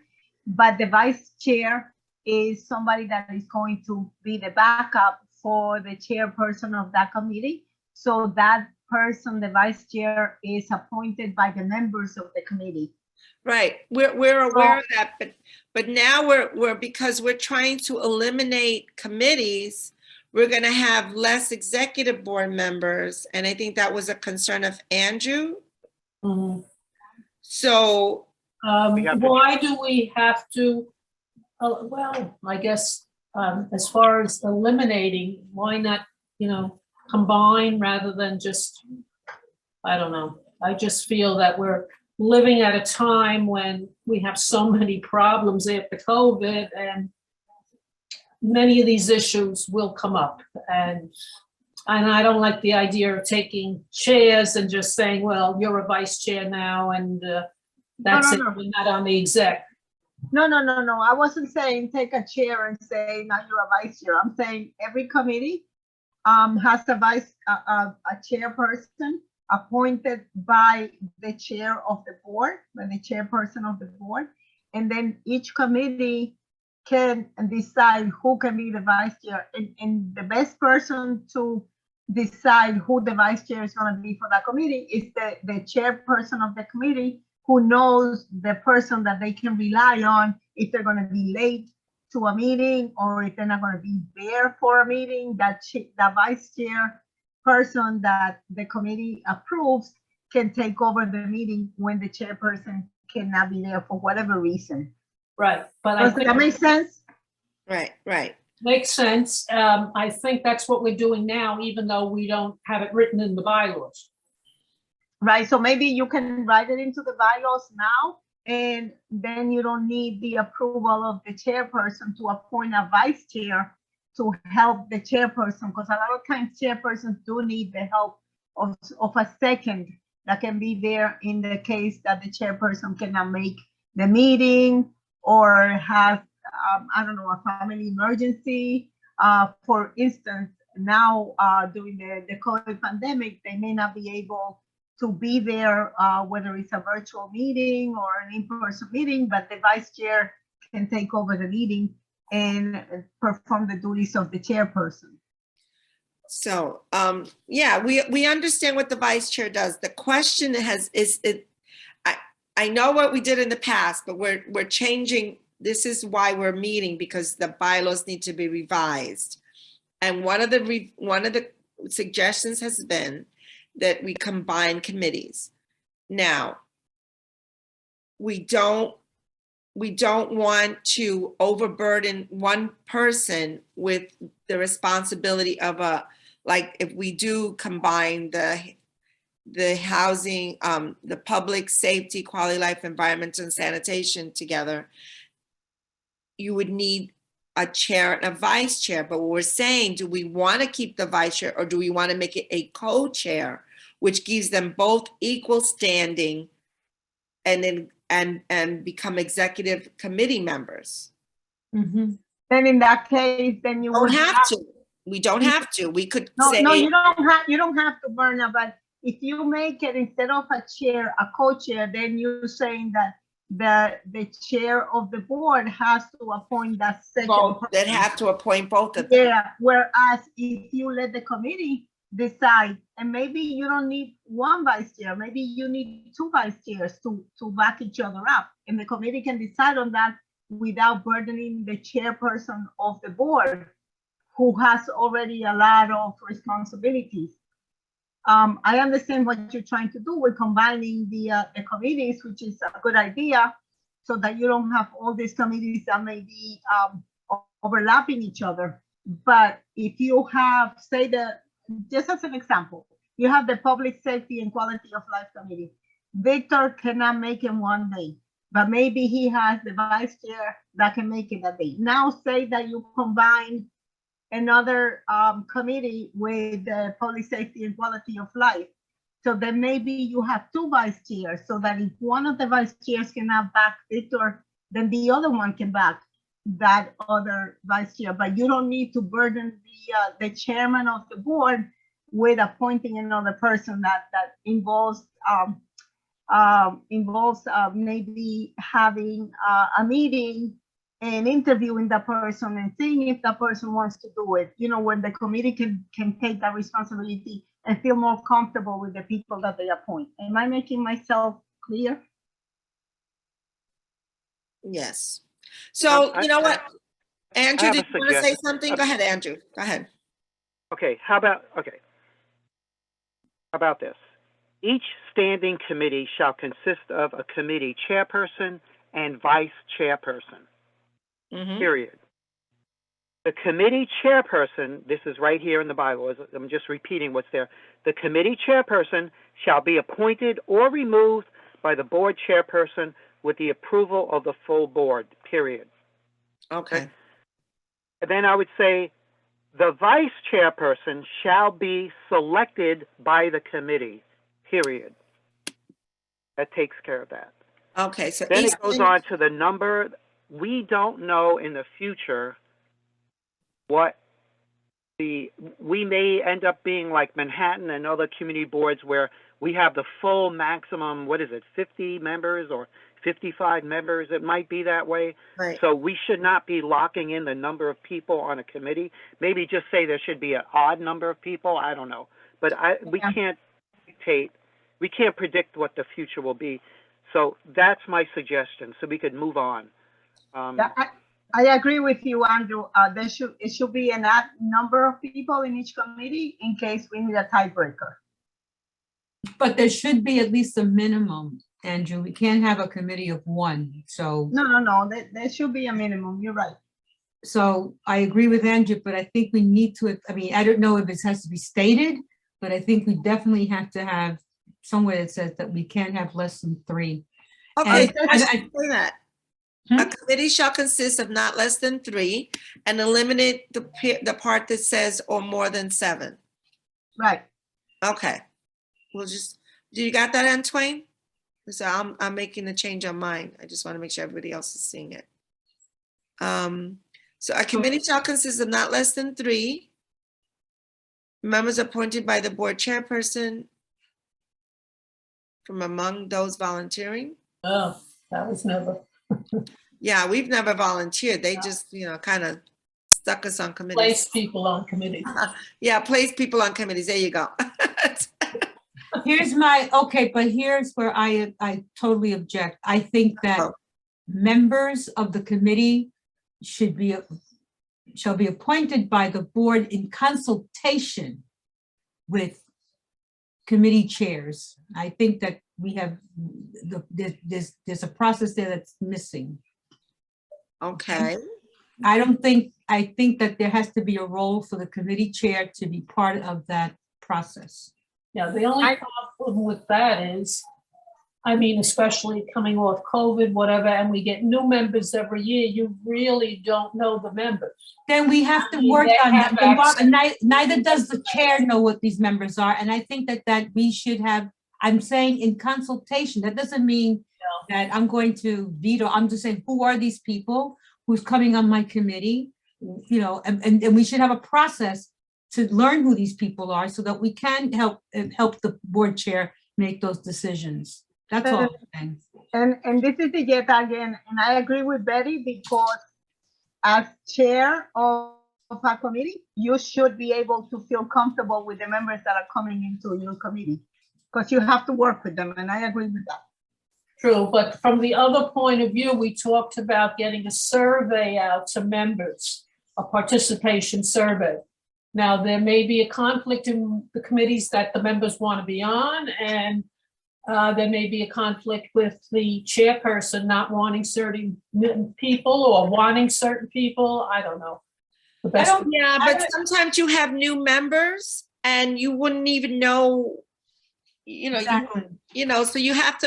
But the vice chair is somebody that is going to be the backup for the chairperson of that committee. So that person, the vice chair, is appointed by the members of the committee. Right, we're aware of that, but now we're because we're trying to eliminate committees, we're going to have less executive board members, and I think that was a concern of Andrew. Mhm. So We have to- Why do we have to, well, I guess As far as eliminating, why not, combine rather than just, I don't know. I just feel that we're living at a time when we have so many problems after COVID, and many of these issues will come up. And I don't like the idea of taking chairs and just saying, well, you're a vice chair now, and that's it, no. we're not on the exec. No. I wasn't saying take a chair and say, now you're a vice chair. I'm saying every committee has a chairperson appointed by the chair of the board, by the chairperson of the board. And then each committee can decide who can be the vice chair. And the best person to decide who the vice chair is going to be for that committee is the chairperson of the committee, who knows the person that they can rely on if they're going to be late to a meeting or if they're not going to be there for a meeting. That the vice chair person that the committee approves can take over the meeting when the chairperson cannot be there for whatever reason. Right, but I Does think that make sense? Right. makes sense. I think that's what we're doing now, even though we don't have it written in the bylaws. Right, so maybe you can write it into the bylaws now, and then you don't need the approval of the chairperson to appoint a vice chair to help the chairperson, because a lot of times chairpersons do need the help of a second that can be there in the case that the chairperson cannot make the meeting or has, I don't know, a family emergency. For instance, now during the COVID pandemic, they may not be able to be there, whether it's a virtual meeting or an in-person meeting, but the vice chair can take over the meeting and perform the duties of the chairperson. So, yeah, we understand what the vice chair does. The question I know what we did in the past, but we're changing. This is why we're meeting, because the bylaws need to be revised. And one of the suggestions has been that we combine committees. Now, we don't want to overburden one person with the responsibility of like if we do combine the housing, the public safety, quality life, environment, and sanitation together, you would need a chair and a vice chair. But what we're saying, do we want to keep the vice chair, or do we want to make it a co-chair, which gives them both equal standing and then and become executive committee members? Mm-hmm. Then in that case, then you would We don't have to. We could say. No, you don't have to, Berna, but if you make it instead of a chair, a co-chair, then you're saying that the chair of the board has to appoint that second Both, person. that have to appoint both of them. Yeah, whereas if you let the committee decide, and maybe you don't need one vice chair, maybe you need two vice chairs to back each other up, and the committee can decide on that without burdening the chairperson of the board, who has already a lot of responsibilities. I understand what you're trying to do with combining the committees, which is a good idea, so that you don't have all these committees that may be overlapping each other. But if you have, say, just as an example, you have the Public Safety and Quality of Life Committee. Victor cannot make it one day, but maybe he has the vice chair that can make it that day. Now say that you combine another committee with the Public Safety and Quality of Life. So then maybe you have two vice chairs, so that if one of the vice chairs cannot back Victor, then the other one can back that other vice chair. But you don't need to burden the chairman of the board with appointing another person that involves maybe having a meeting and interviewing the person and seeing if that person wants to do it. You know, when the committee can take that responsibility and feel more comfortable with the people that they appoint. Am I making myself clear? Yes. So you know what, Andrew, did you want to say suggestion. something? Go ahead, Andrew. Go ahead. Okay, how about this? Each standing committee shall consist of a committee chairperson and vice chairperson, Mhm. period. The committee chairperson, this is right here in the bylaws, I'm just repeating what's there. The committee chairperson shall be appointed or removed by the board chairperson with the approval of the full board, period. Okay, And then I would say the vice chairperson shall be selected by the committee, period. That takes care of that. okay, so Then each it goes on to the number. We don't know in the future what we may end up being like Manhattan and other community boards where we have the full maximum, 50 members or 55 members? It might be that way. Right. So we should not be locking in the number of people on a committee. Maybe just say there should be an odd number of people. I don't know. But we can't dictate, we can't predict what the future will be. So that's my suggestion, so we could move on. I agree with you, Andrew. It should be an odd number of people in each committee in case we need a tiebreaker. But there should be at least a minimum, Andrew. We can't have a committee of one, so. No. There should be a minimum. You're right. So I agree with Andrew, but I think we need to, I mean, I don't know if it has to be stated, but I think we definitely have to have somewhere that says that we can't have less than 3. Okay, And say that. Hmm? A committee shall consist of not less than 3 and eliminate the part that says or more than 7. Right. Okay. We'll just, do you got that, Antoine? So I'm making the change on mine. I just want to make sure everybody else is seeing it. So a committee shall consist of not less than 3 members appointed by the board chairperson from among those volunteering. Oh, that was never. Yeah, we've never volunteered. They just, kind of stuck us on committees. Place people on committees. Yeah, place people on committees. There you go. here's but here's where I totally object. I think that members of the committee shall be appointed by the board in consultation with committee chairs. I think that we have there's a process there that's missing. Okay. I think that there has to be a role for the committee chair to be part of that process. Yeah, the only problem with that is, I mean, especially coming off COVID, whatever, and we get new members every year, you really don't know the members. Then we have to I mean, work they on have that. access. Neither does the chair know what these members are. And I think that we should have, I'm saying in consultation, that doesn't mean that I'm going to veto. I'm just saying, who are these people? Who's coming on my committee? And we should have a process to learn who these people are so that we can help the board chair make those decisions. That's all I'm saying. And this is the yet again, and I agree with Betty, because as chair of a committee, you should be able to feel comfortable with the members that are coming into your committee, because you have to work with them, and I agree with that. True, but from the other point of view, we talked about getting a survey out to members, a participation survey. Now, there may be a conflict in the committees that the members want to be on, and there may be a conflict with the chairperson not wanting certain people or wanting certain people. I don't know. Yeah, but sometimes you have new members and you wouldn't even know, Exactly. so you have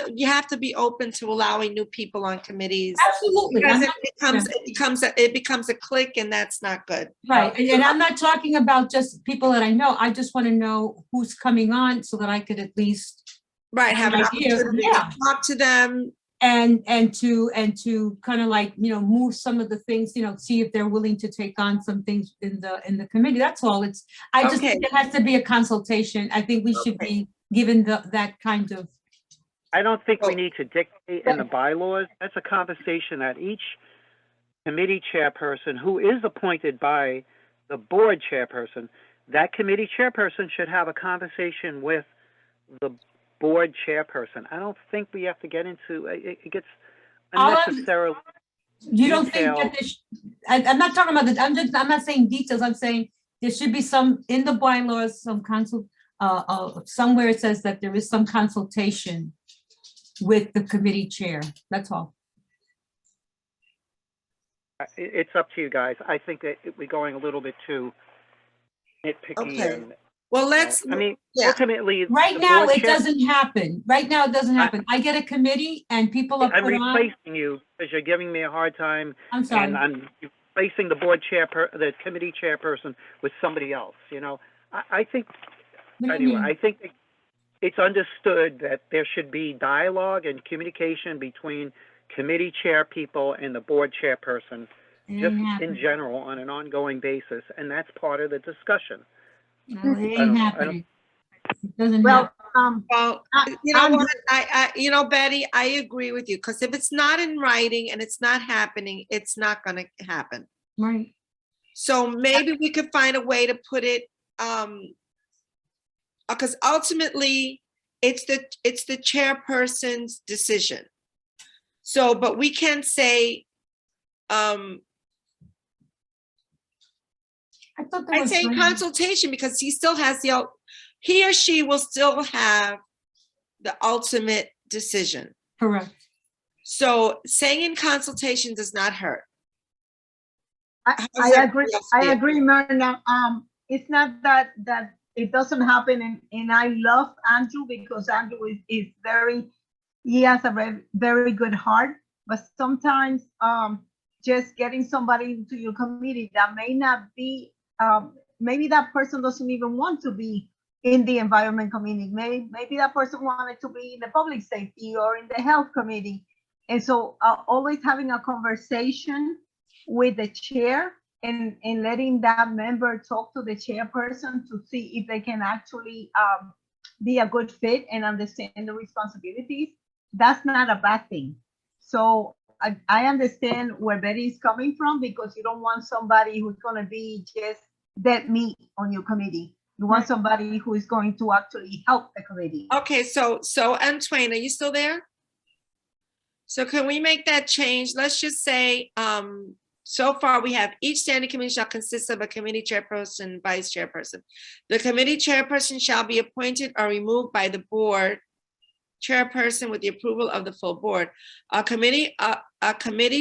to be open to allowing new people on committees. Absolutely. Because it becomes a clique, and that's not good. Right, and I'm not talking about just people that I know. I just want to know who's coming on so that I could at least Have an idea. opportunity Yeah. to talk to them. and to kind of like, move some of the things, see if they're willing to take on some things in the committee. That's all. I just think it has to be a consultation. I think we should be given that kind of. I don't think we need to dictate in the bylaws. That's a conversation that each committee chairperson who is appointed by the board chairperson, that committee chairperson should have a conversation with the board chairperson. I don't think we have to get into it gets unnecessarily. You don't think that I'm not talking about this. I'm not saying details. I'm saying there should be some in the bylaws, some somewhere it says that there is some consultation with the committee chair. That's all. It's up to you guys. I think that we're going a little bit too nitpicky Okay. and, Well, let's, I mean, yeah. ultimately. Right the now, board it chair- doesn't happen. Right now, it doesn't happen. I get a committee and people are I'm put on. replacing you because you're giving me a hard time. I'm sorry. And I'm replacing the board the committee chairperson with somebody else, you know? I think, What do you anyway, mean? I think it's understood that there should be dialogue and communication between committee chair people and the board chairperson, It just ain't in happening. general on an ongoing basis, and that's part of the discussion. No, it I don't ain't know. happening. It doesn't Well, happen. well, I- you know I'm- what, you know, Betty, I agree with you, because if it's not in writing and it's not happening, it's not gonna happen. Right. So maybe we could find a way to put it, because ultimately, it's the chairperson's decision. So, but we can say, I thought there I'd was. say language- consultation, because he still has he or she will still have the ultimate decision. Correct. So saying in consultation does not hurt. How's I that agree, feel? I agree, Myrna. It's not that it doesn't happen, and I love Andrew because Andrew is he has a very good heart, but sometimes, just getting somebody into your committee that may not be, maybe that person doesn't even want to be in the environment committee. Maybe that person wanted to be in the public safety or in the health committee. And so, always having a conversation with the chair and letting that member talk to the chairperson to see if they can actually be a good fit and understand the responsibilities, that's not a bad thing. So I understand where Betty is coming from, because you don't want somebody who's going to be just dead meat on your committee. You want somebody who is going to actually help the committee. Okay, so Antoine, are you still there? So can we make that change? Let's just say, so far we have each standing committee shall consist of a committee chairperson, vice chairperson. The committee chairperson shall be appointed or removed by the board chairperson with the approval of the full board. A committee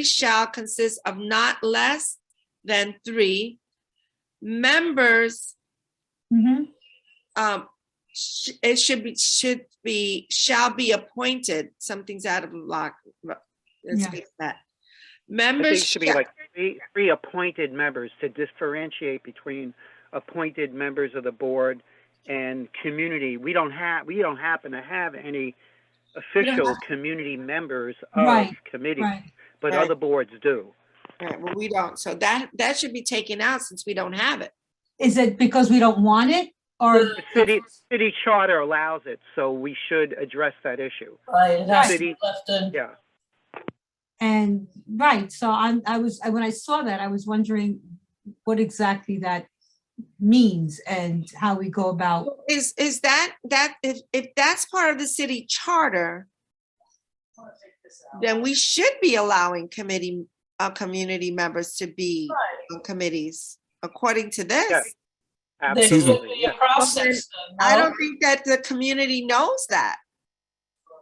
shall consist of not less than 3 members. Mhm. It shall be appointed. Something's out of luck. Let's Yeah. fix that. I think it Members should be like three appointed members to differentiate between appointed members of the board and community. We don't happen to have any official community members of Right, committees, Right. but Right. other boards do. Right, well, we don't. So that should be taken out since we don't have it. Is it because we don't want it or? The city charter allows it, so we should address that issue. Right, it has to City- be left in. Yeah. And, right, so when I saw that, I was wondering what exactly that means and how we go about. Is that if that's part of the city charter, then we should be allowing community members to be on committees according to this. Yes. There Absolutely. should be Yeah. a process. then, I no? don't think that the community knows that.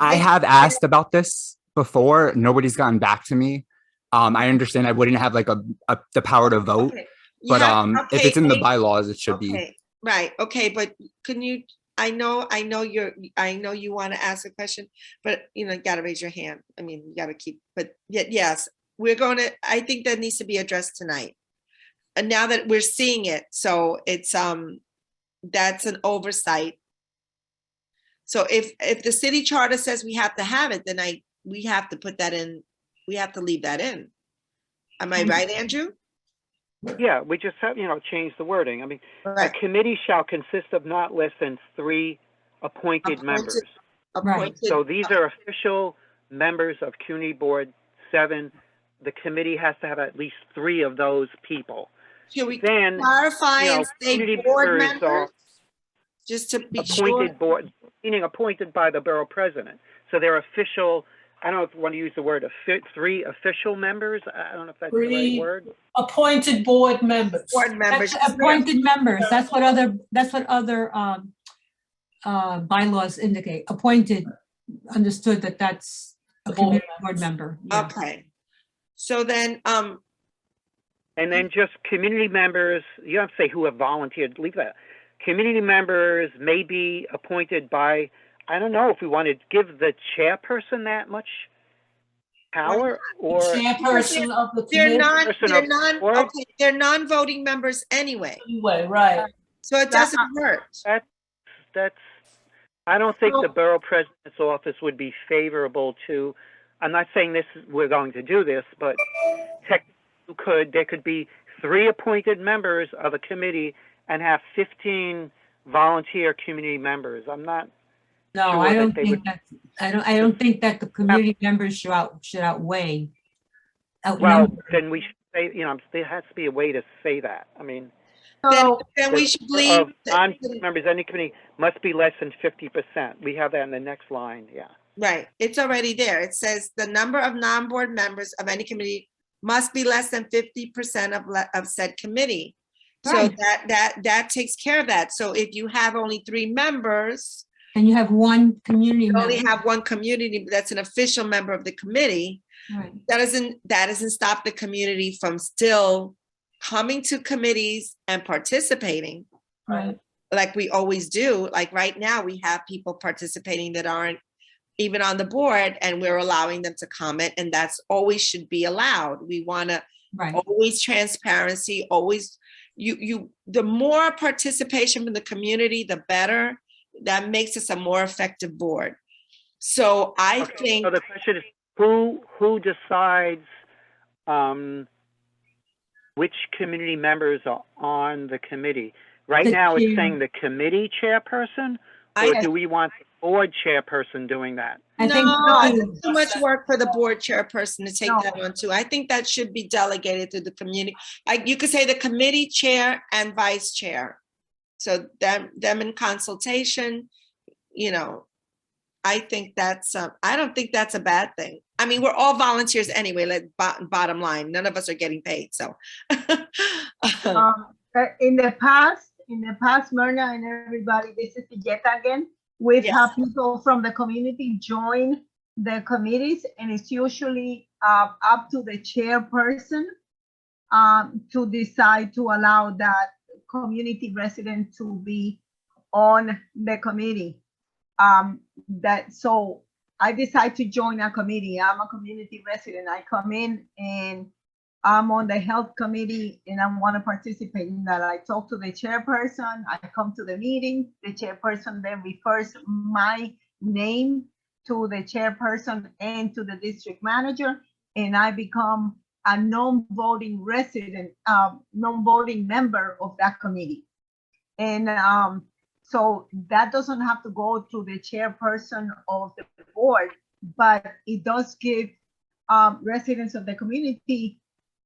I have asked about this before. Nobody's gotten back to me. I understand I wouldn't have like the power to vote, Okay. You but have- if it's in the okay, bylaws, it should be. okay, right, okay, but can you, I know you want to ask a question, but you gotta raise your hand. I mean, you gotta keep, but yes, I think that needs to be addressed tonight. And now that we're seeing it, so it's, that's an oversight. So if the city charter says we have to have it, then we have to put that in, we have to leave that in. Am I right, Andrew? Yeah, we just have, change the wording. I mean, a Right. committee shall consist of not less than 3 appointed members. Appointed. So these are official members of CUNY Board 7. The committee has to have at least 3 of those people. Can we Then, clarify and say community board members are members? Just to be sure. appointed board, meaning appointed by the borough president. So they're official, I don't know if you want to use the word 3 official members. I don't know if that's the right 3 word. appointed board members. Board members. That's appointed members, that's what other bylaws indicate, appointed, understood that's a Board community members. board member. Yeah. Okay. So then, And then just community members, you don't have to say who have volunteered, leave that. Community members may be appointed by, I don't know if we want to give the chairperson that much power or. Chairperson of the They're committee. non, Person they're of non, board? okay, they're non-voting members anyway, Anyway, right. so it doesn't hurt. That's, I don't think the So- borough president's office would be favorable to, I'm not saying we're going to do this, but technically there could be 3 appointed members of a committee and have 15 volunteer community members. I'm not, No, Sure, I that don't they think that, I don't think that the community members should outweigh. well, outnumber. then we should say, there has to be a way to say that. I mean, So, Then we the should number leave, of non-members, any committee must be less than 50%. We have that in the next line, yeah. right, it's already there. It says the number of non-board members of any committee must be less than 50% of said committee. So Right. that takes care of that. So if you have only 3 members, And you have one community you only member. have one community that's an official member of the committee, Right. that doesn't stop the community from still coming to committees and participating Right. like we always do. Like right now, we have people participating that aren't even on the board, and we're allowing them to comment, and that's always should be allowed. We want to Right. always transparency, always the more participation from the community, the better. That makes us a more effective board. So I Okay, think so the question is, who decides which community members are on the committee? Right The now, it's chair. saying the committee chairperson, I or do we want the board chairperson doing that? I think no, both. it's too much work for the board chairperson to take No. that on too. I think that should be delegated to the community. You could say the committee chair and vice chair. So them in consultation, I think I don't think that's a bad thing. I mean, we're all volunteers anyway, bottom line, none of us are getting paid, so. in the past, Myrna and everybody, this is Yeta again. We've Yes. had people from the community join the committees, and it's usually up to the chairperson to decide to allow that community resident to be on the committee. So I decide to join a committee. I'm a community resident. I come in and I'm on the health committee and I want to participate in that. I talk to the chairperson, I come to the meeting, the chairperson then refers my name to the chairperson and to the district manager, and I become a non-voting resident, non-voting member of that committee. And so that doesn't have to go through the chairperson of the board, but it does give residents of the community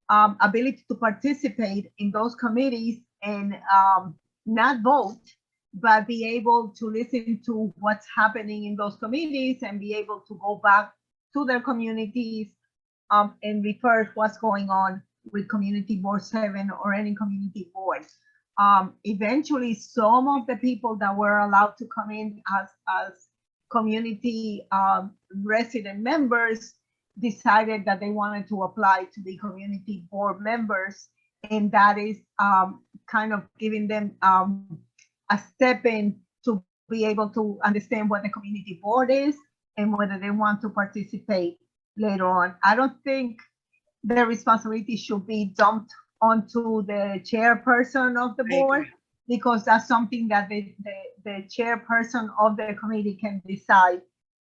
ability to participate in those committees and not vote, but be able to listen to what's happening in those committees and be able to go back to their communities and refer what's going on with Community Board 7 or any community board. Eventually, some of the people that were allowed to come in as community resident members decided that they wanted to apply to be community board members, and that is kind of giving them a step in to be able to understand what the community board is and whether they want to participate later on. I don't think the responsibility should be dumped onto the chairperson of the board, because that's something that the chairperson of the committee can decide.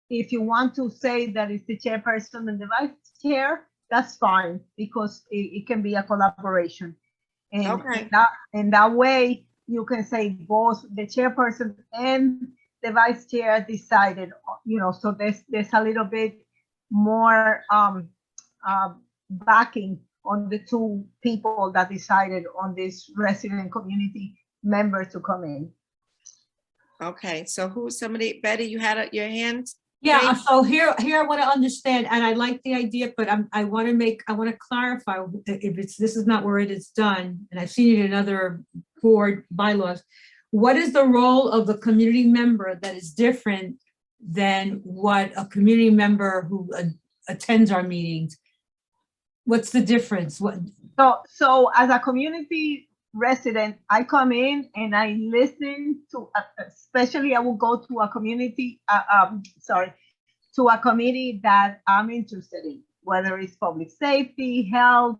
If you want to say that it's the chairperson and the vice chair, that's fine, because it can be a collaboration. And Okay. that way you can say both the chairperson and the vice chair decided, so there's a little bit more backing on the 2 people that decided on this resident community member to come in. Okay, so Betty, you had your hand? Yeah, Great. so here I want to understand, and I like the idea, but I want to clarify if this is not where it is done, and I've seen it in other board bylaws. What is the role of the community member that is different than what a community member who attends our meetings? What's the difference? What, So as a community resident, I come in and I listen to, especially I will go to a community, to a committee that I'm interested in, whether it's public safety, health,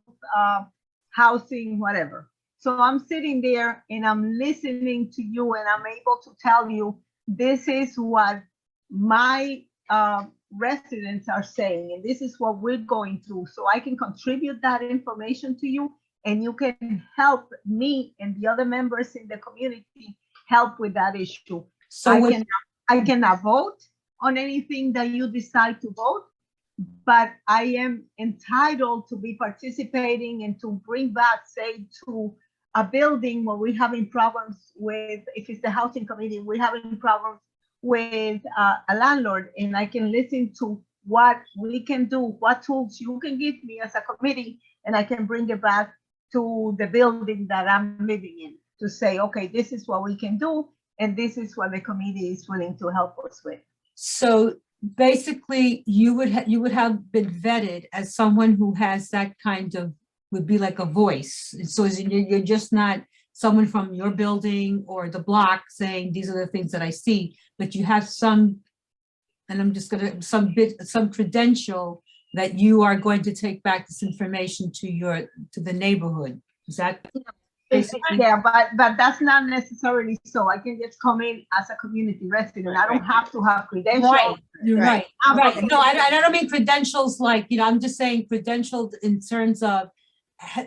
housing, whatever. So I'm sitting there and I'm listening to you and I'm able to tell you, this is what my residents are saying, and this is what we're going through. So I can contribute that information to you, and you can help me and the other members in the community help with that issue. so I cannot vote on anything that you decide to vote, but I am entitled to be participating and to bring back, say, to a building where we're having problems with, if it's the housing committee, we're having problems with a landlord, and I can listen to what we can do, what tools you can give me as a committee, and I can bring it back to the building that I'm living in to say, okay, this is what we can do, and this is what the committee is willing to help us with. So basically, you would have been vetted as someone who has that kind of, would be like a voice. So you're just not someone from your building or the block saying, these are the things that I see, but you have some, and I'm just gonna, some credential that you are going to take back this information to the neighborhood. Is that basically? Yeah, but that's not necessarily so. I can just come in as a community resident. I don't have to have credentials. Right, you're right. Right. No, I don't mean credentials like, I'm just saying credentials in terms of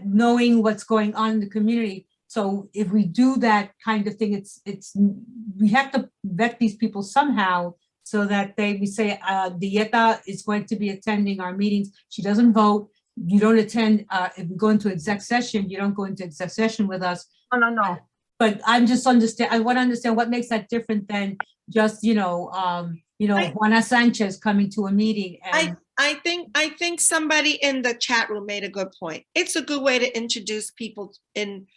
knowing what's going on in the community. So if we do that kind of thing, we have to vet these people somehow so that we say, Dieta is going to be attending our meetings. She doesn't vote. You don't attend, if we go into exec session, you don't go into exec session with us. No. But I'm just I want to understand what makes that different than just, Juana Sanchez coming to a meeting. And I think somebody in the chat room made a good point. It's a good way to introduce people in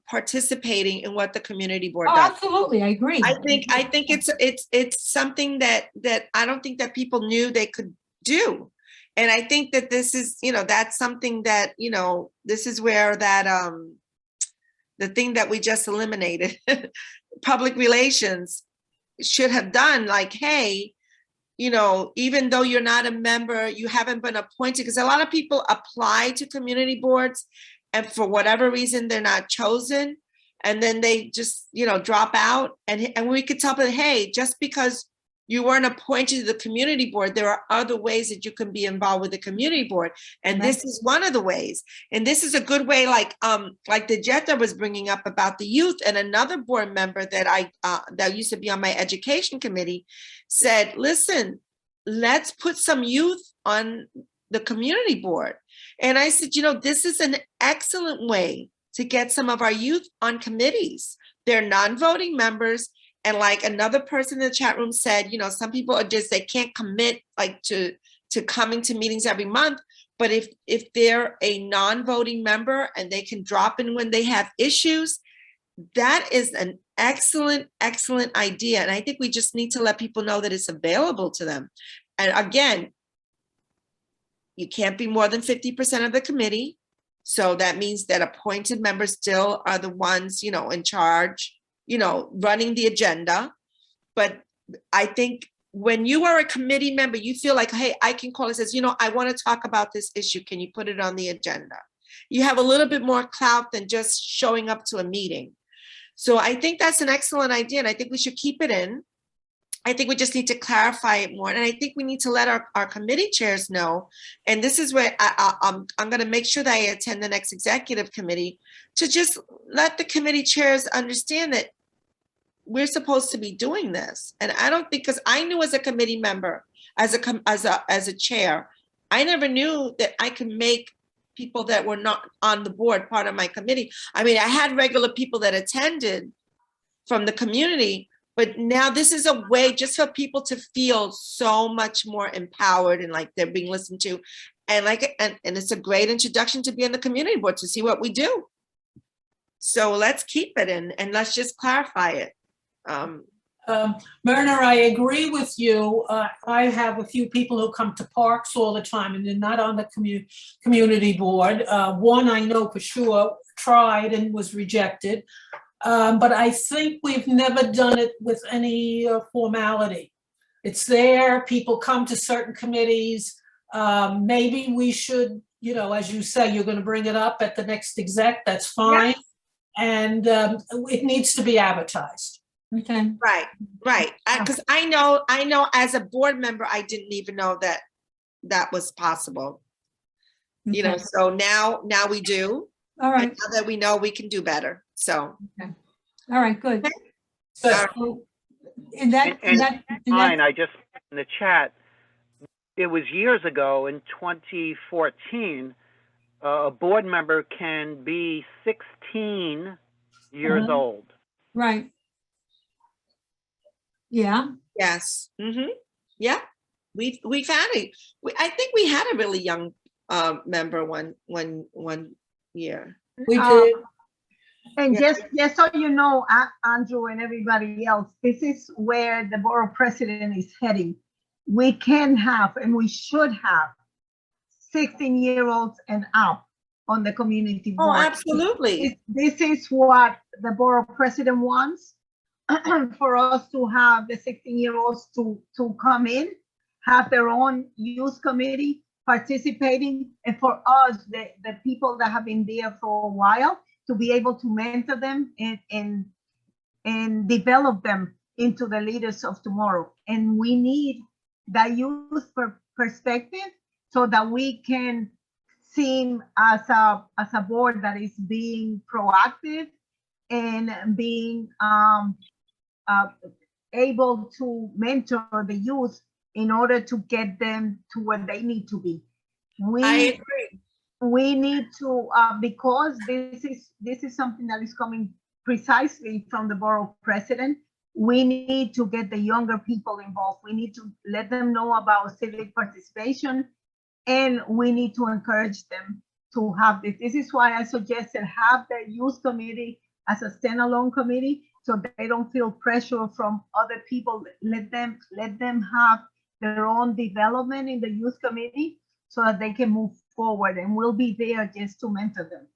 participating in what the community board does. Absolutely, I agree. I think it's something that I don't think that people knew they could do. And I think that this is, that's something that, this is where that the thing that we just eliminated, public relations, should have done, like, hey, even though you're not a member, you haven't been appointed, because a lot of people apply to community boards and for whatever reason they're not chosen, and then they just drop out, and we could tell them, hey, just because you weren't appointed to the community board, there are other ways that you can be involved with the community board, and this is one of the ways. And this is a good way, like the Jetta was bringing up about the youth, and another board member that that used to be on my education committee said, listen, let's put some youth on the community board. And I said, this is an excellent way to get some of our youth on committees. They're non-voting members. And like another person in the chat room said, some people are just, they can't commit like to coming to meetings every month. But if they're a non-voting member and they can drop in when they have issues, that is an excellent, excellent idea. And I think we just need to let people know that it's available to them. And again, you can't be more than 50% of the committee. So that means that appointed members still are the ones, in charge, running the agenda. But I think when you are a committee member, you feel like, hey, I can call and says, I want to talk about this issue. Can you put it on the agenda? You have a little bit more clout than just showing up to a meeting. So I think that's an excellent idea. And I think we should keep it in. I think we just need to clarify it more. And I think we need to let our committee chairs know. And this is where I'm going to make sure that I attend the next executive committee, to just let the committee chairs understand that we're supposed to be doing this. And I don't think, because I knew as a committee member, as a chair, I never knew that I could make people that were not on the board part of my committee. I mean, I had regular people that attended from the community, but now this is a way just for people to feel so much more empowered and like they're being listened to. And and it's a great introduction to be on the community board, to see what we do. So let's keep it in and let's just clarify it. Myrna, I agree with you. I have a few people who come to parks all the time and they're not on the community board. One I know for sure tried and was rejected. But I think we've never done it with any formality. It's there, people come to certain committees. Maybe we should, you know, as you say, you're gonna bring it up at the next exec, that's fine. And it needs to be advertised. Okay, Right. Because I know as a board member, I didn't even know that was possible. You know, okay. so now we do. All And right, now that we know, we can do better. So, all right, good. Okay. So, in that, Fine, I just, in the chat, it was years ago in 2014, a board member can be 16 years old. right. Yeah, yes. Yeah. We've had I think we had a really young member one year. We Uh, did. And Yeah. just so you know, Andrew and everybody else, this is where the borough president is heading. We can have, and we should have 16-year-olds and up on the community Oh, board. absolutely. This is what the borough president wants, for us to have the 16-year-olds to come in, have their own youth committee participating, and for us, the people that have been there for a while, to be able to mentor them and develop them into the leaders of tomorrow. And we need that youth perspective so that we can seem as a board that is being proactive and being able to mentor the youth in order to get them to where they need to be. I agree. We need to, because this is something that is coming precisely from the borough president, we need to get the younger people involved. We need to let them know about civic participation, and we need to encourage them to have this. This is why I suggested have the youth committee as a standalone committee, so they don't feel pressure from other people. Let them have their own development in the youth committee so that they can move forward, and we'll be there just to mentor them.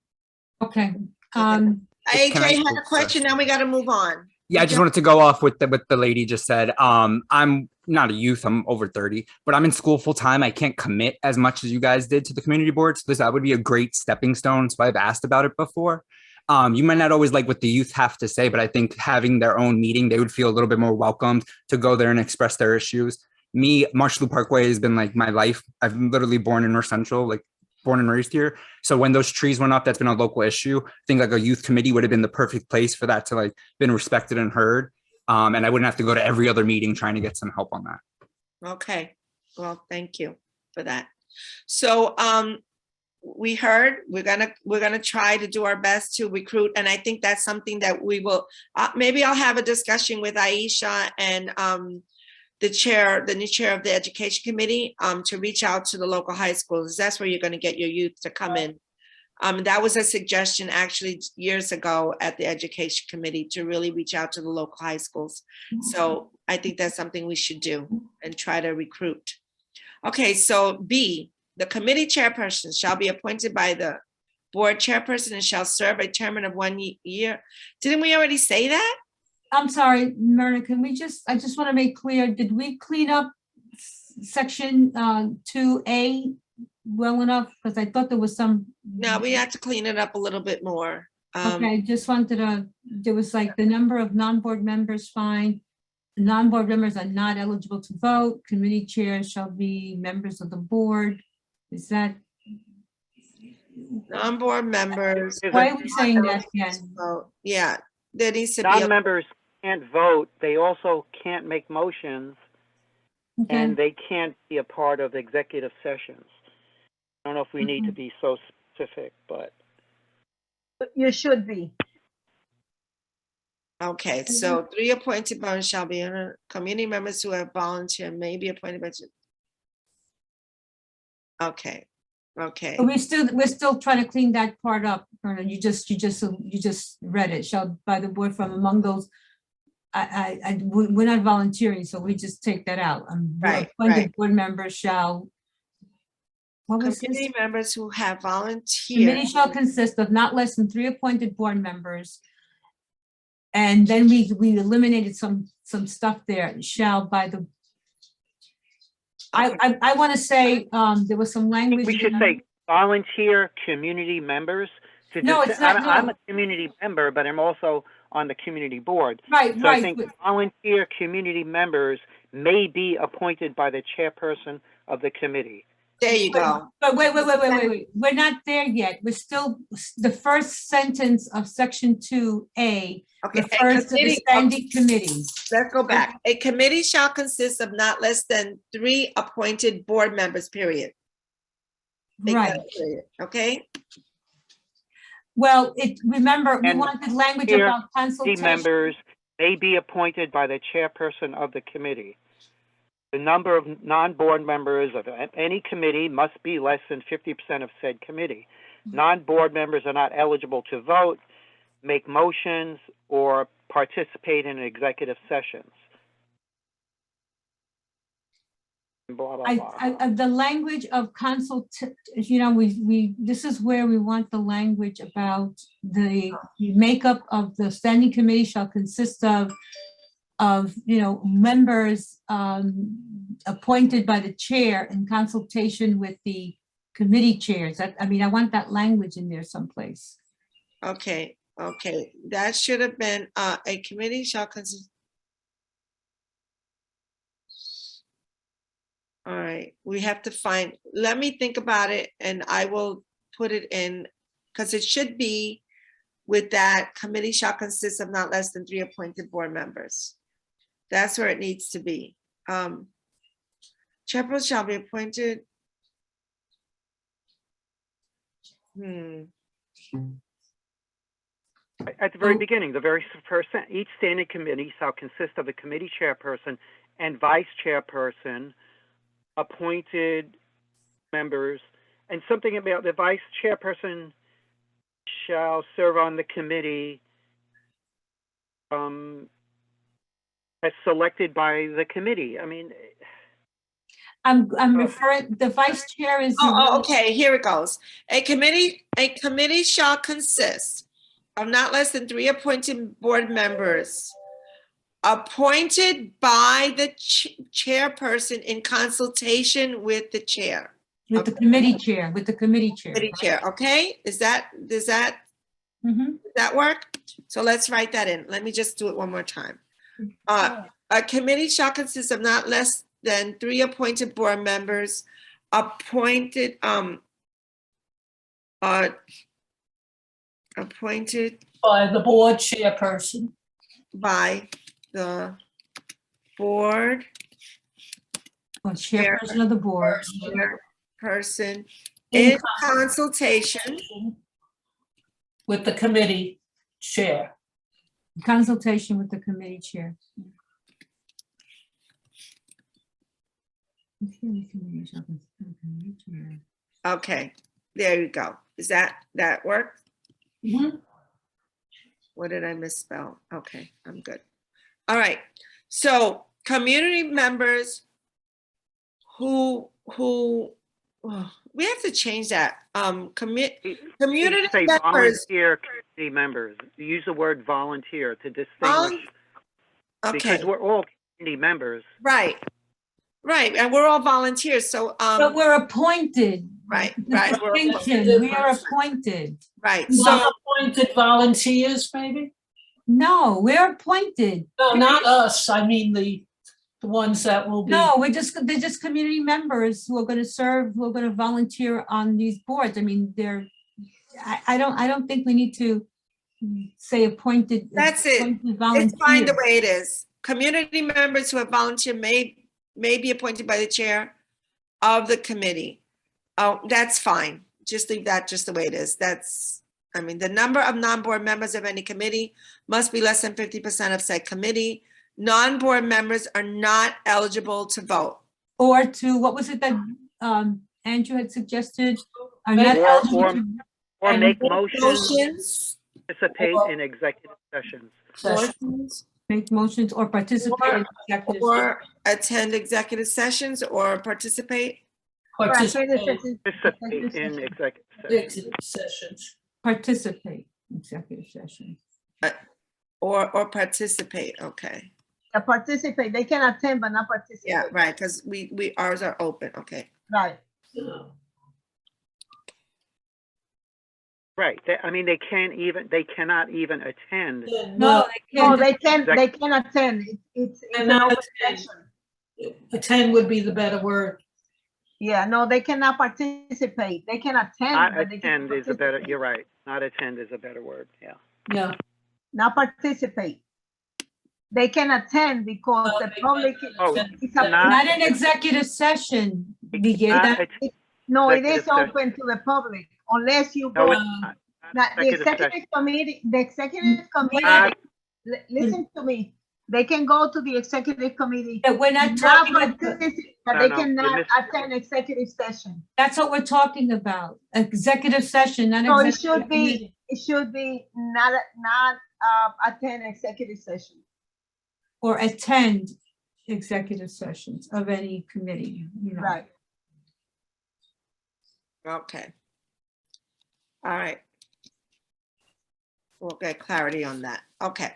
okay. Can I- AJ had a question, now we got to move on. Yeah, I just wanted to go off with the lady just said. I'm not a youth, I'm over 30, but I'm in school full time. I can't commit as much as you guys did to the community board. So that would be a great stepping stone. So I've asked about it before. You might not always like what the youth have to say, but I think having their own meeting, they would feel a little bit more welcomed to go there and express their issues. Me, Marshall Parkway has been like my life. I've literally born in North Central, like born and raised here. So when those trees went up, that's been a local issue. I think like a youth committee would have been the perfect place for that to like been respected and heard. And I wouldn't have to go to every other meeting trying to get some help on that. Okay, well, thank you for that. So we heard we're gonna try to do our best to recruit, and I think that's something that we will maybe I'll have a discussion with Aisha and the new chair of the education committee to reach out to the local high schools. That's where you're going to get your youth to come in. That was a suggestion actually years ago at the education committee to really reach out to the local high schools. So I think that's something we should do and try to recruit. Okay, so B, the committee chairperson shall be appointed by the board chairperson and shall serve a term of 1 year. Didn't we already say that? I'm sorry, Myrna, I just want to make clear, did we clean up section 2A well enough? Because I thought there was some. No, we had to clean it up a little bit more. Okay, just wanted to, there was like the number of non-board members, fine. Non-board members are not eligible to vote. Committee chairs shall be members of the board. Is that? Non-board members. Why are we saying that again? Yeah, there needs to be. Non-members can't vote. They also can't make motions, Okay, and they can't be a part of executive sessions. I don't know if we need to be so specific, but. You should be. Okay, so 3 appointed members shall be community members who have volunteered may be appointed by. Okay, okay. but we're still trying to clean that part up, Myrna. You just read it. Shall by the board from among those we're not volunteering, so we just take that out. Right, Appointed right. board members shall. What was this? Committee members who have volunteered. Committee shall consist of not less than 3 appointed board members. And then we eliminated some stuff there, shall by the. I want to say, there was some language. We should say volunteer community members. No, it's not, I'm no. a community member, but I'm also on the community board. Right, So I right. think volunteer community members may be appointed by the chairperson of the committee. There you go. But wait. We're not there yet. We're still, the first sentence of section 2A Okay. a refers to the committee- standing committee. Let's go back. A committee shall consist of not less than 3 appointed board members, period. Make that Right. a period, okay? Well, remember, we And wanted language here, about Committee consultation. members may be appointed by the chairperson of the committee. The number of non-board members of any committee must be less than 50% of said committee. Non-board members are not eligible to vote, make motions, or participate in executive sessions. Blah, blah, blah. The language of this is where we want the language about the makeup of the standing committee shall consist of members appointed by the chair in consultation with the committee chairs. I want that language in there someplace. Okay, that should have been, a committee shall consist. All right, we have to find, let me think about it and I will put it in, because it should be with that committee shall consist of not less than 3 appointed board members. That's where it needs to be. Chairperson shall be appointed. At the very beginning, the very first sentence, each standing committee shall consist of a committee chairperson and vice chairperson, appointed members, and something about the vice chairperson shall serve on the committee as selected by the committee. I'm referring, the vice chair is. Okay, here it goes. A committee shall consist of not less than 3 appointed board members appointed by the chairperson in consultation with the chair. With the committee chair, Committee chair, okay? Does that work? So let's write that in. Let me just do it one more time. A committee shall consist of not less than 3 appointed board members appointed By the board chairperson. by the board Chairperson of the board. chairperson In in consultation with the committee chair. Consultation with the committee chair. Okay, there you go. Is that work? Mhm. What did I misspell? Okay, I'm good. All right. So community members who we have to change that. Community Say members. volunteer committee members. Use the word volunteer to distinguish, Okay, because we're all community members. right, and we're all volunteers. So But we're appointed. right, Distinction, we are appointed. right. So Non-appointed volunteers, maybe? No, we're appointed. No, not us. I mean, the ones that will be. No, they're just community members who are going to serve, who are going to volunteer on these boards. I don't think we need to say appointed. That's it. appointed it's fine the volunteers. way it is. Community members who have volunteered may be appointed by the chair of the committee. Oh, that's fine. Just leave that just the way it is. The number of non-board members of any committee must be less than 50% of said committee. Non-board members are not eligible to vote. Or to, what was it that Andrew had suggested? Are not Or- eligible to- Or make motions, Motions, participate in executive sessions. Session. Make motions or participate in executive session. Or attend executive sessions or participate? Participate Participate in executive session. executive sessions. Participate in executive session. Or participate, okay. Participate, they can attend but not participate. Yeah, right, because we, ours are open, okay. Right. Right. I mean, they cannot even attend. No, No, they can't. they can attend. It's an Cannot open attend. session. Attend would be the better word. Yeah, no, they cannot participate. They can attend. Not but they can't attend is a better, participate. you're right. Not attend is a better word, yeah. Yeah. Not participate. They can attend because No, the they public. can't Oh, attend. it's a- not- Not an executive session. We get Not that. attend- No, it is executive session. open to the public unless you No, go. it's not. Now, the executive committee, Not- listen to me. They can go to the executive committee. That we're not not talking about, participate, but No, they no, you cannot missed- attend executive session. that's what we're talking about. Executive session, not So it executive should be, committee. not attend executive session. Or attend executive sessions of any committee, you know. Right. Okay. All right. We'll get clarity on that. Okay.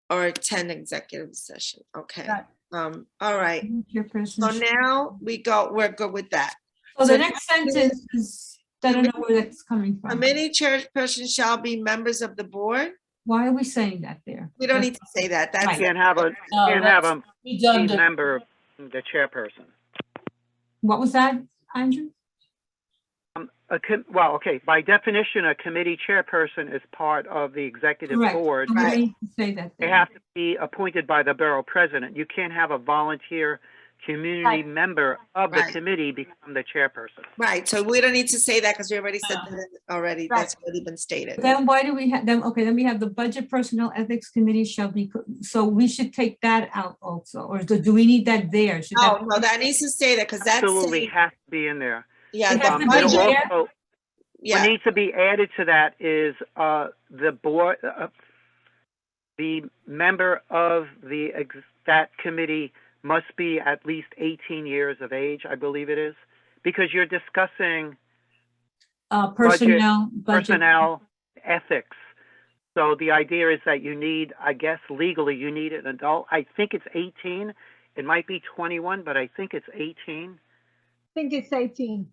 Or attend executive session. Okay. Right. All right. Chairperson. So now we're good with that. So so the next sentence is, I don't know where that's coming from. Committee chairperson shall be members of the board. Why are we saying that there? We don't need to say that. That's Right. Can't have a that's key redundant. member, the chairperson. What was that, Andrew? Well, okay, by definition, a committee chairperson is part of the executive Correct. board. We don't Right. need to say that They there. have to be appointed by the borough president. You can't have a volunteer community Right. member of the Right. committee become the chairperson. right. So we don't need to say that because we already said that already. Right. That's already been stated. Then why do we have them? Okay, then we have the budget personnel ethics committee shall be, so we should take that out also, or do we need that there? Should Oh, that- no, that needs to stay there because that's. Absolutely saying- has to be in there. Yeah, It has the to be And budget, there. also, yeah. what needs to be added to that is the board, the member of that committee must be at least 18 years of age, I believe it is, because you're discussing Personnel, budget. personnel ethics. So the idea is that you need, I guess legally, you need an adult. I think it's 18. It might be 21, but I think it's 18. I think it's 18.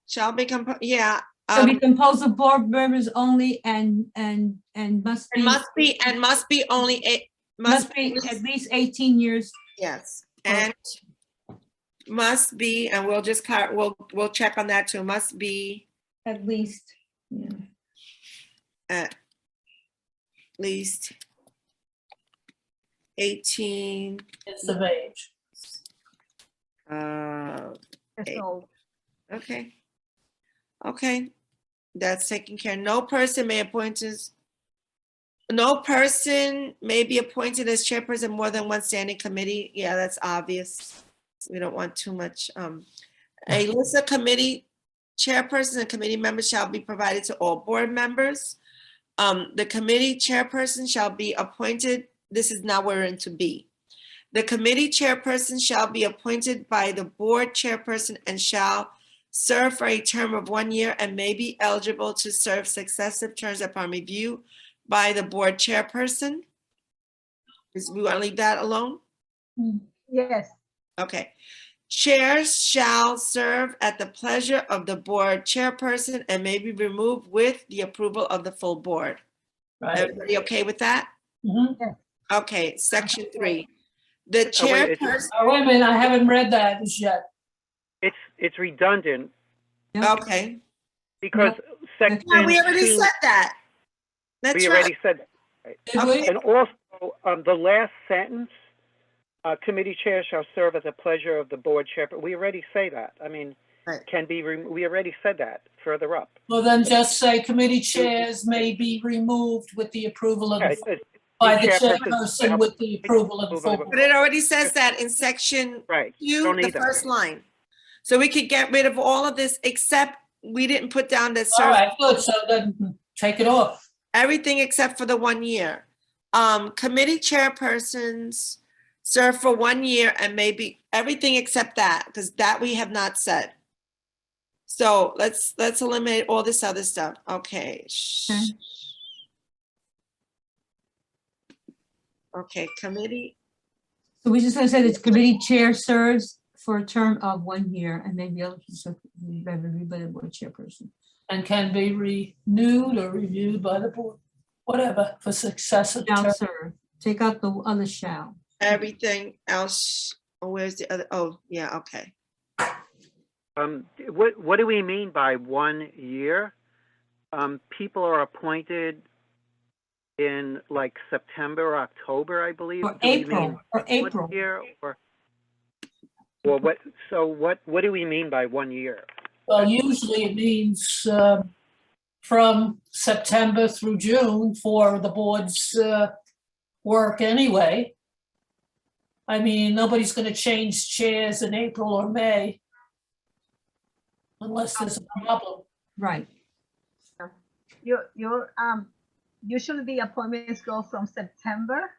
Shall be, yeah. So we compose of board members only and must It be. must be only, Must be at least 18 years. yes, and must be, and we'll just, we'll check on that too, must be At least, yeah. at least 18, It's of age. That's Okay. all. okay. Okay, that's taken care. No person may be appointed as chairperson of more than one standing committee. Yeah, that's obvious. We don't want too much. A list of committee chairpersons and committee members shall be provided to all board members. The committee chairperson shall be appointed. This is now we're into B. The committee chairperson shall be appointed by the board chairperson and shall serve for a term of 1 year and may be eligible to serve successive terms upon review by the board chairperson. We want to leave that alone? Yes, Okay. Chairs shall serve at the pleasure of the board chairperson and may be removed with the approval of the full board. Right. Everybody okay with that? Mhm. Okay, section 3. The wait, it's- chairperson, Oh, wait a minute, I haven't read that as yet. It's redundant okay. because section No, we already 2, said that. That's we right. already said that. Did we? And also, the last sentence, committee chair shall serve at the pleasure of the board chair. But we already say that. I mean, Right. we already said that further up. Well, then just say committee chairs may be removed with the approval of, Yeah, it says by the chairperson chairperson with the approval of the full But board. it already says that in section right. 2, Don't the need that. first line. So we could get rid of all of this except we didn't put down that All serve right, good, so then take it off. everything except for the 1 year. Committee chairpersons serve for 1 year and maybe everything except that, because that we have not said. So let's eliminate all this other stuff. Okay. Okay. Okay, committee. So we're just gonna say that the committee chair serves for a term of 1 year and maybe other people by the board chairperson. And can be renewed or reviewed by the board, whatever, for successive Shall terms. serve. Take out the other shall. Everything else, oh, where's the other, oh, yeah, okay. What do we mean by 1 year? People are appointed in like September or October, I believe. Or Do we mean April, or 1 April. year or what? So what do we mean by 1 year? Well, usually it means from September through June for the board's work anyway. I mean, nobody's going to change chairs in April or May unless there's a problem. Right. Usually the appointments go from September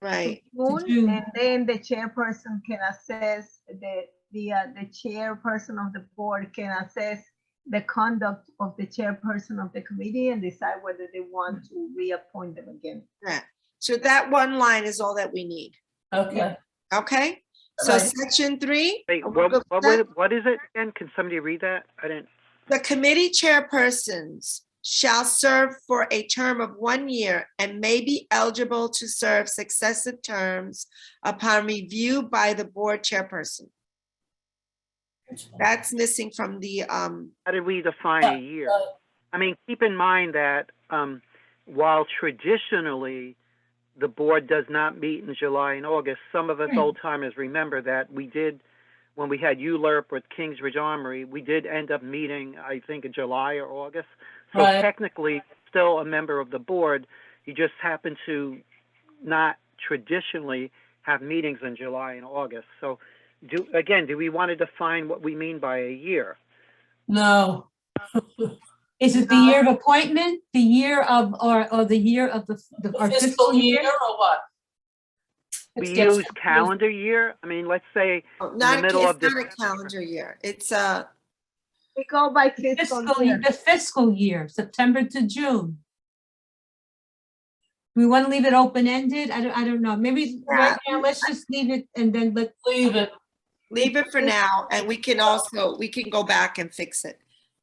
Right. to June. June, and then the chairperson can assess, the chairperson of the board can assess the conduct of the chairperson of the committee and decide whether they want to reappoint them again. Yeah. So that one line is all that we need. Okay. Okay? So Right. section 3. Wait, we'll go what back. what is it again? Can somebody read that? I didn't. The committee chairpersons shall serve for a term of 1 year and may be eligible to serve successive terms upon review by the board chairperson. That's missing from the, How did we define a year? I mean, keep in mind that while traditionally the board does not meet in July and August, some of us Right. old timers remember that we did, when we had ULERP with Kingsbridge Armory, we did end up meeting, I think, in July or August. So Right. technically, still a member of the board. You just happen to not traditionally have meetings in July and August. So, do we want to define what we mean by a year? No. Is it the year of appointment, the year of, or the year of our Fiscal year or what? We It gets use calendar year. I mean, let's say not a, middle of it's not a this- calendar year. It's We go by fiscal year. The fiscal year, September to June. We want to leave it open-ended? I don't know. Maybe right now, let's just leave it and then Leave it. leave it for now, and we can go back and fix it.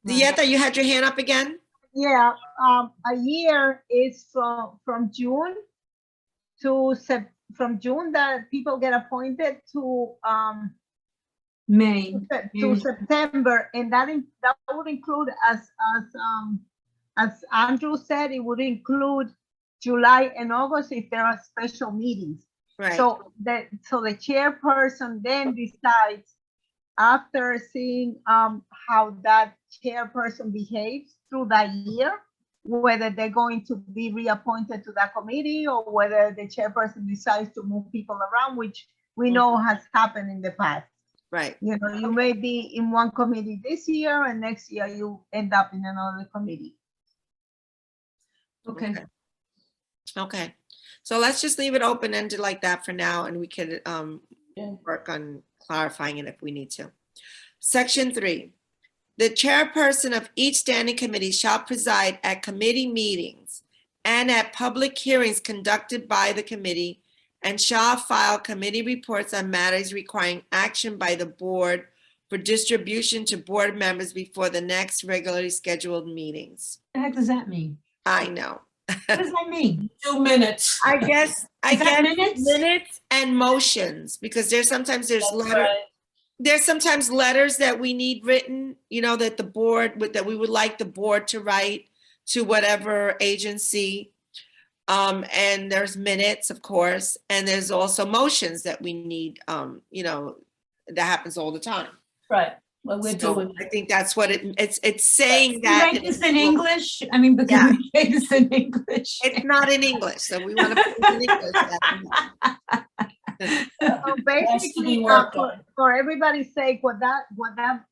Dieta, you had your hand up again? Yeah, a year is from June to from June that people get appointed to May. to September, and that would include, as Andrew said, it would include July and August if there are special meetings. Right. So the chairperson then decides, after seeing how that chairperson behaves through that year, whether they're going to be reappointed to that committee or whether the chairperson decides to move people around, which we know has happened in the past. Right. You know, you may be in one committee this year and next year you end up in another committee. Okay. Okay. So let's just leave it open-ended like that for now, and we can Yeah. work on clarifying it if we need to. Section 3, the chairperson of each standing committee shall preside at committee meetings and at public hearings conducted by the committee, and shall file committee reports on matters requiring action by the board for distribution to board members before the next regularly scheduled meetings. What the heck does that mean? I know. What does that mean? 2 minutes. I guess Is that minutes? minutes and motions, because there's sometimes That's letter, right. there's sometimes letters that we need written, you know, that the board that we would like the board to write to whatever agency. And there's minutes, of course, and there's also motions that we need, you know, that happens all the time. Right. Well, we're So doing. I think that's what it's saying You that. write this in English? I mean, because Yeah. we write this in English. It's not in English, so we want to put it in English. So basically, worked on. for everybody's sake, what that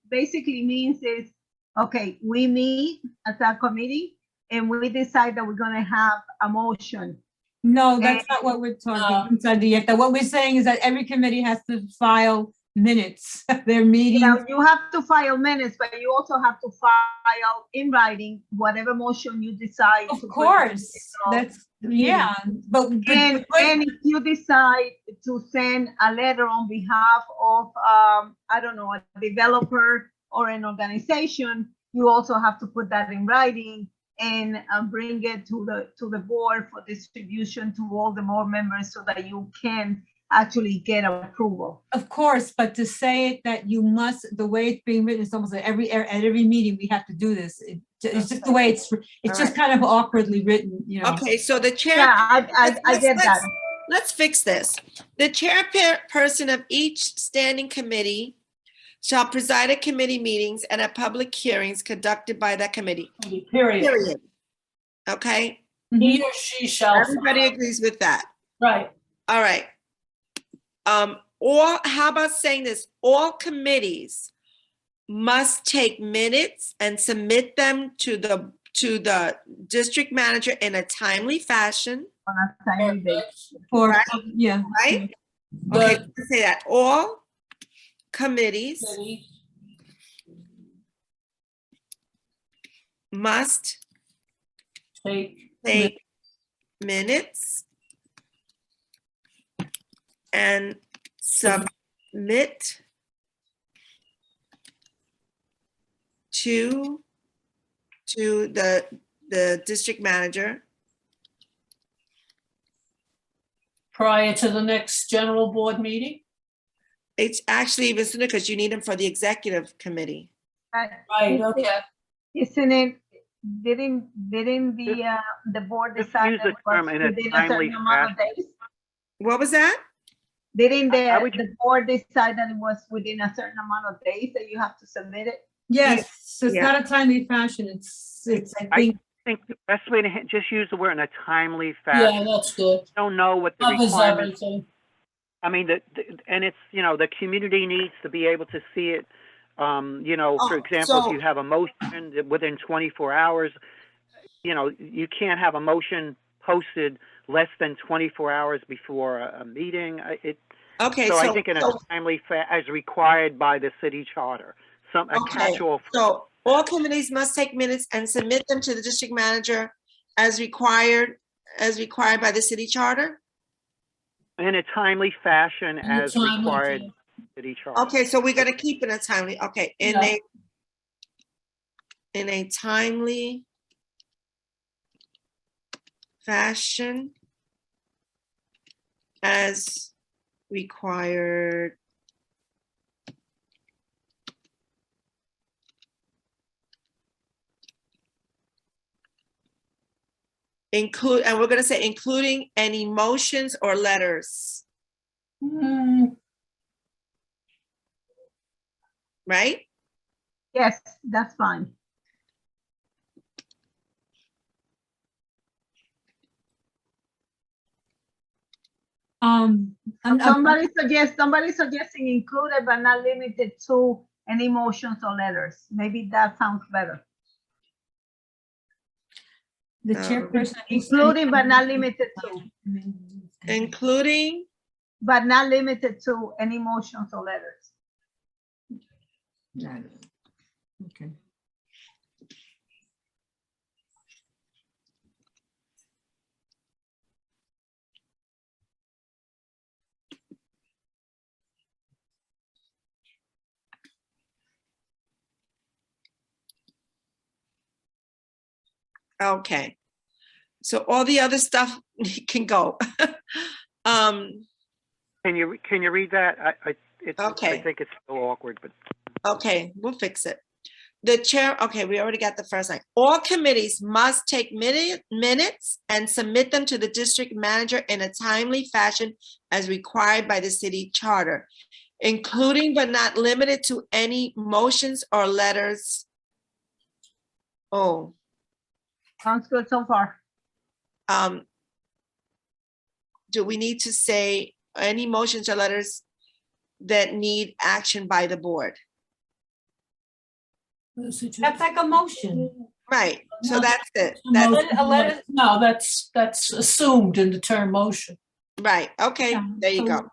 basically means is, okay, we meet as a committee and we decide that we're gonna have a motion No, that's not what we're talking inside the yet. What we're saying is that every committee has to file minutes, their You meetings. know, you have to file minutes, but you also have to file in writing whatever motion you decide. Of to bring course, to the that's, yeah, but. And if you decide to send a letter on behalf of, I don't know, a developer or an organization, you also have to put that in writing and bring it to the board for distribution to all the board members so that you can actually get approval. Of course, but to say it that you must, the way it's being written, it's almost like at every meeting, we have to do this. It's just the way it's just kind of awkwardly written, you know. Okay, so the chair. Yeah, I get that. Let's fix this. The chairperson of each standing committee shall preside at committee meetings and at public hearings conducted by that committee. Period. Okay, He or she shall. everybody agrees with that. Right. All right. Or how about saying this? All committees must take minutes and submit them to the district manager in a timely fashion, On a timely basis. For, Right. yeah. right? But Okay, let's say that. All committees must take minutes and submit to the district manager prior to the next general board meeting. It's actually even sooner because you need them for the executive committee. Right, okay. Isn't it, didn't the board Just decide use that the it term was in a within a timely certain amount of days? What was that? Didn't I would- the board decide that it was within a certain amount of days that you have to submit it? Yes, it's Yeah. not a timely fashion. It's, I think, I think the best way to just use the word in a timely Yeah, fashion. that's good. Don't know what the Covers requirements. everything. I mean, and it's, you know, the community needs to be able to see it. You know, for Oh, example, so- if you have a motion within 24 hours, you know, you can't have a motion posted less than 24 hours before a meeting. Okay, So I think in a timely as required by the city charter, a Okay, catch-all. so all committees must take minutes and submit them to the district manager as required by the city charter? In a timely fashion In a as timely required fashion. by the city charter. Okay, so we're gonna keep it a timely, okay, in a timely fashion as required and we're gonna say including any motions or letters, right? Yes, that's fine. Somebody suggesting included but not limited to any motions or letters. Maybe that sounds better. the chairperson. Including but not limited to, Including, but not limited to any motions or letters. Okay. okay. So all the other stuff can go. Can you read that? I Okay. think it's so awkward, but. Okay, we'll fix it. The chair, okay, we already got the first line. All committees must take minutes and submit them to the district manager in a timely fashion as required by the city charter, including but not limited to any motions or letters. Oh, Sounds good so far. do we need to say any motions or letters that need action by the board? That's like a motion. Right, So that's it. Motion. let it- No, that's assumed in the term motion. Right, okay, Yeah, there you so- go.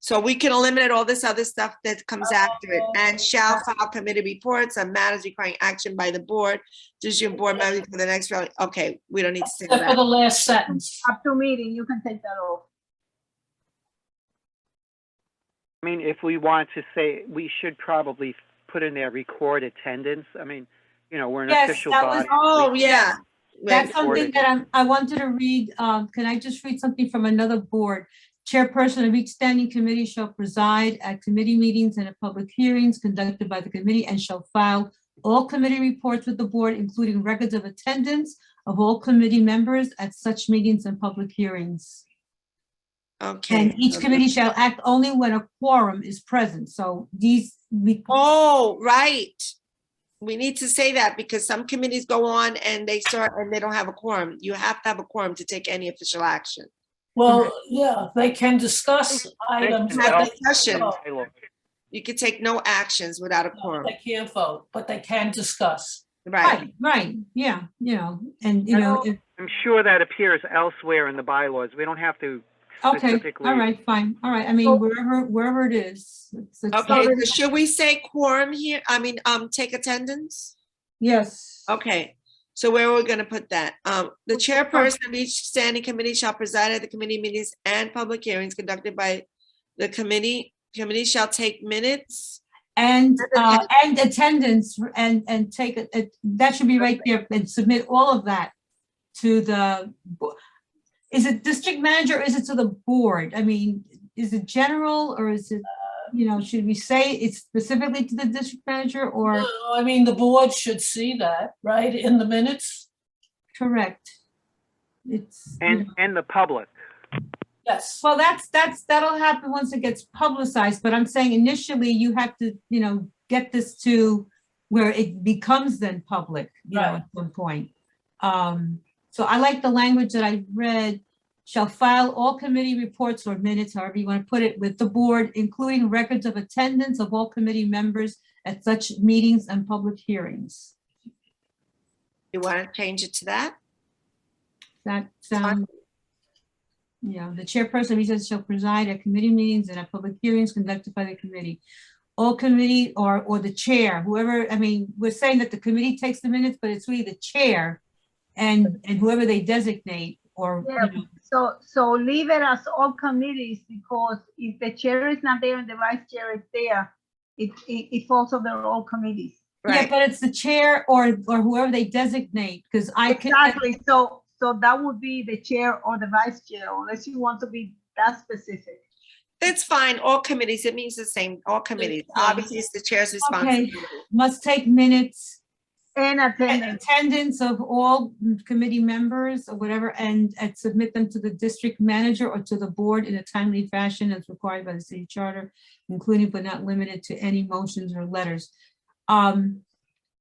So we can eliminate all this other stuff that comes after it, and shall file committee reports on matters requiring action by the board. Does your board member for the next round? Okay, we don't need to say Except for that. the last sentence. Up to meeting, you can take that off. I mean, if we want to say, we should probably put in there record attendance. I mean, you know, we're an Yes, official that was- body. Oh, yeah. That's Wait, something that I wanted to read. Can I just read something from another board? Chairperson of each standing committee shall preside at committee meetings and at public hearings conducted by the committee and shall file all committee reports with the board, including records of attendance of all committee members at such meetings and public hearings. Okay. And each committee shall act only when a quorum is present. So Oh, right. We need to say that because some committees go on and they start and they don't have a quorum. You have to have a quorum to take any official action. Well, yeah, they can discuss items. can but have they discussion. can't vote. You could take no actions without a No, quorum. They can't vote, but they can discuss. Right. right, yeah, and I'm sure that appears elsewhere in the bylaws. We don't have to okay, specifically. all right, fine, all right. I mean, wherever it is. it's- Okay, so should we say quorum here? I mean, take attendance? Yes. Okay, so where are we gonna put that? The chairperson of each standing committee shall preside at the committee meetings and public hearings conducted by the committee. Committee shall take minutes. And attendance and take it, that should be right there and submit all of that to the, is it district manager, or is it to the board? I mean, is it general or is it, should we say it's specifically to the district manager or? No, I mean, the board should see that, right, in the minutes? Correct. It's. And the public. Yes. Well, that'll happen once it gets publicized, but I'm saying initially you have to, get this to where it becomes then public, at some point. So I like the language that I read, shall file all committee reports or minutes, however you want to put it, with the board, including records of attendance of all committee members at such meetings and public hearings. You want to change it to that? That sounds. Yeah, the chairperson of each shall preside at committee meetings and at public hearings conducted by the committee. All committee or the chair, whoever, I mean, we're saying that the committee takes the minutes, but it's really the chair and whoever they designate or. Yeah, so leave it as all committees, because if the chair is not there and the vice chair is there, it falls under all committees. Yeah, Right. but it's the chair or whoever they designate, because I can. Exactly, so that would be the chair or the vice chair, unless you want to be that specific. That's fine. All committees, it means the same, all committees. Obviously, it's the chair's responsibility. Must take minutes. And And attendance. attendance of all committee members or whatever, and submit them to the district manager or to the board in a timely fashion as required by the city charter, including but not limited to any motions or letters.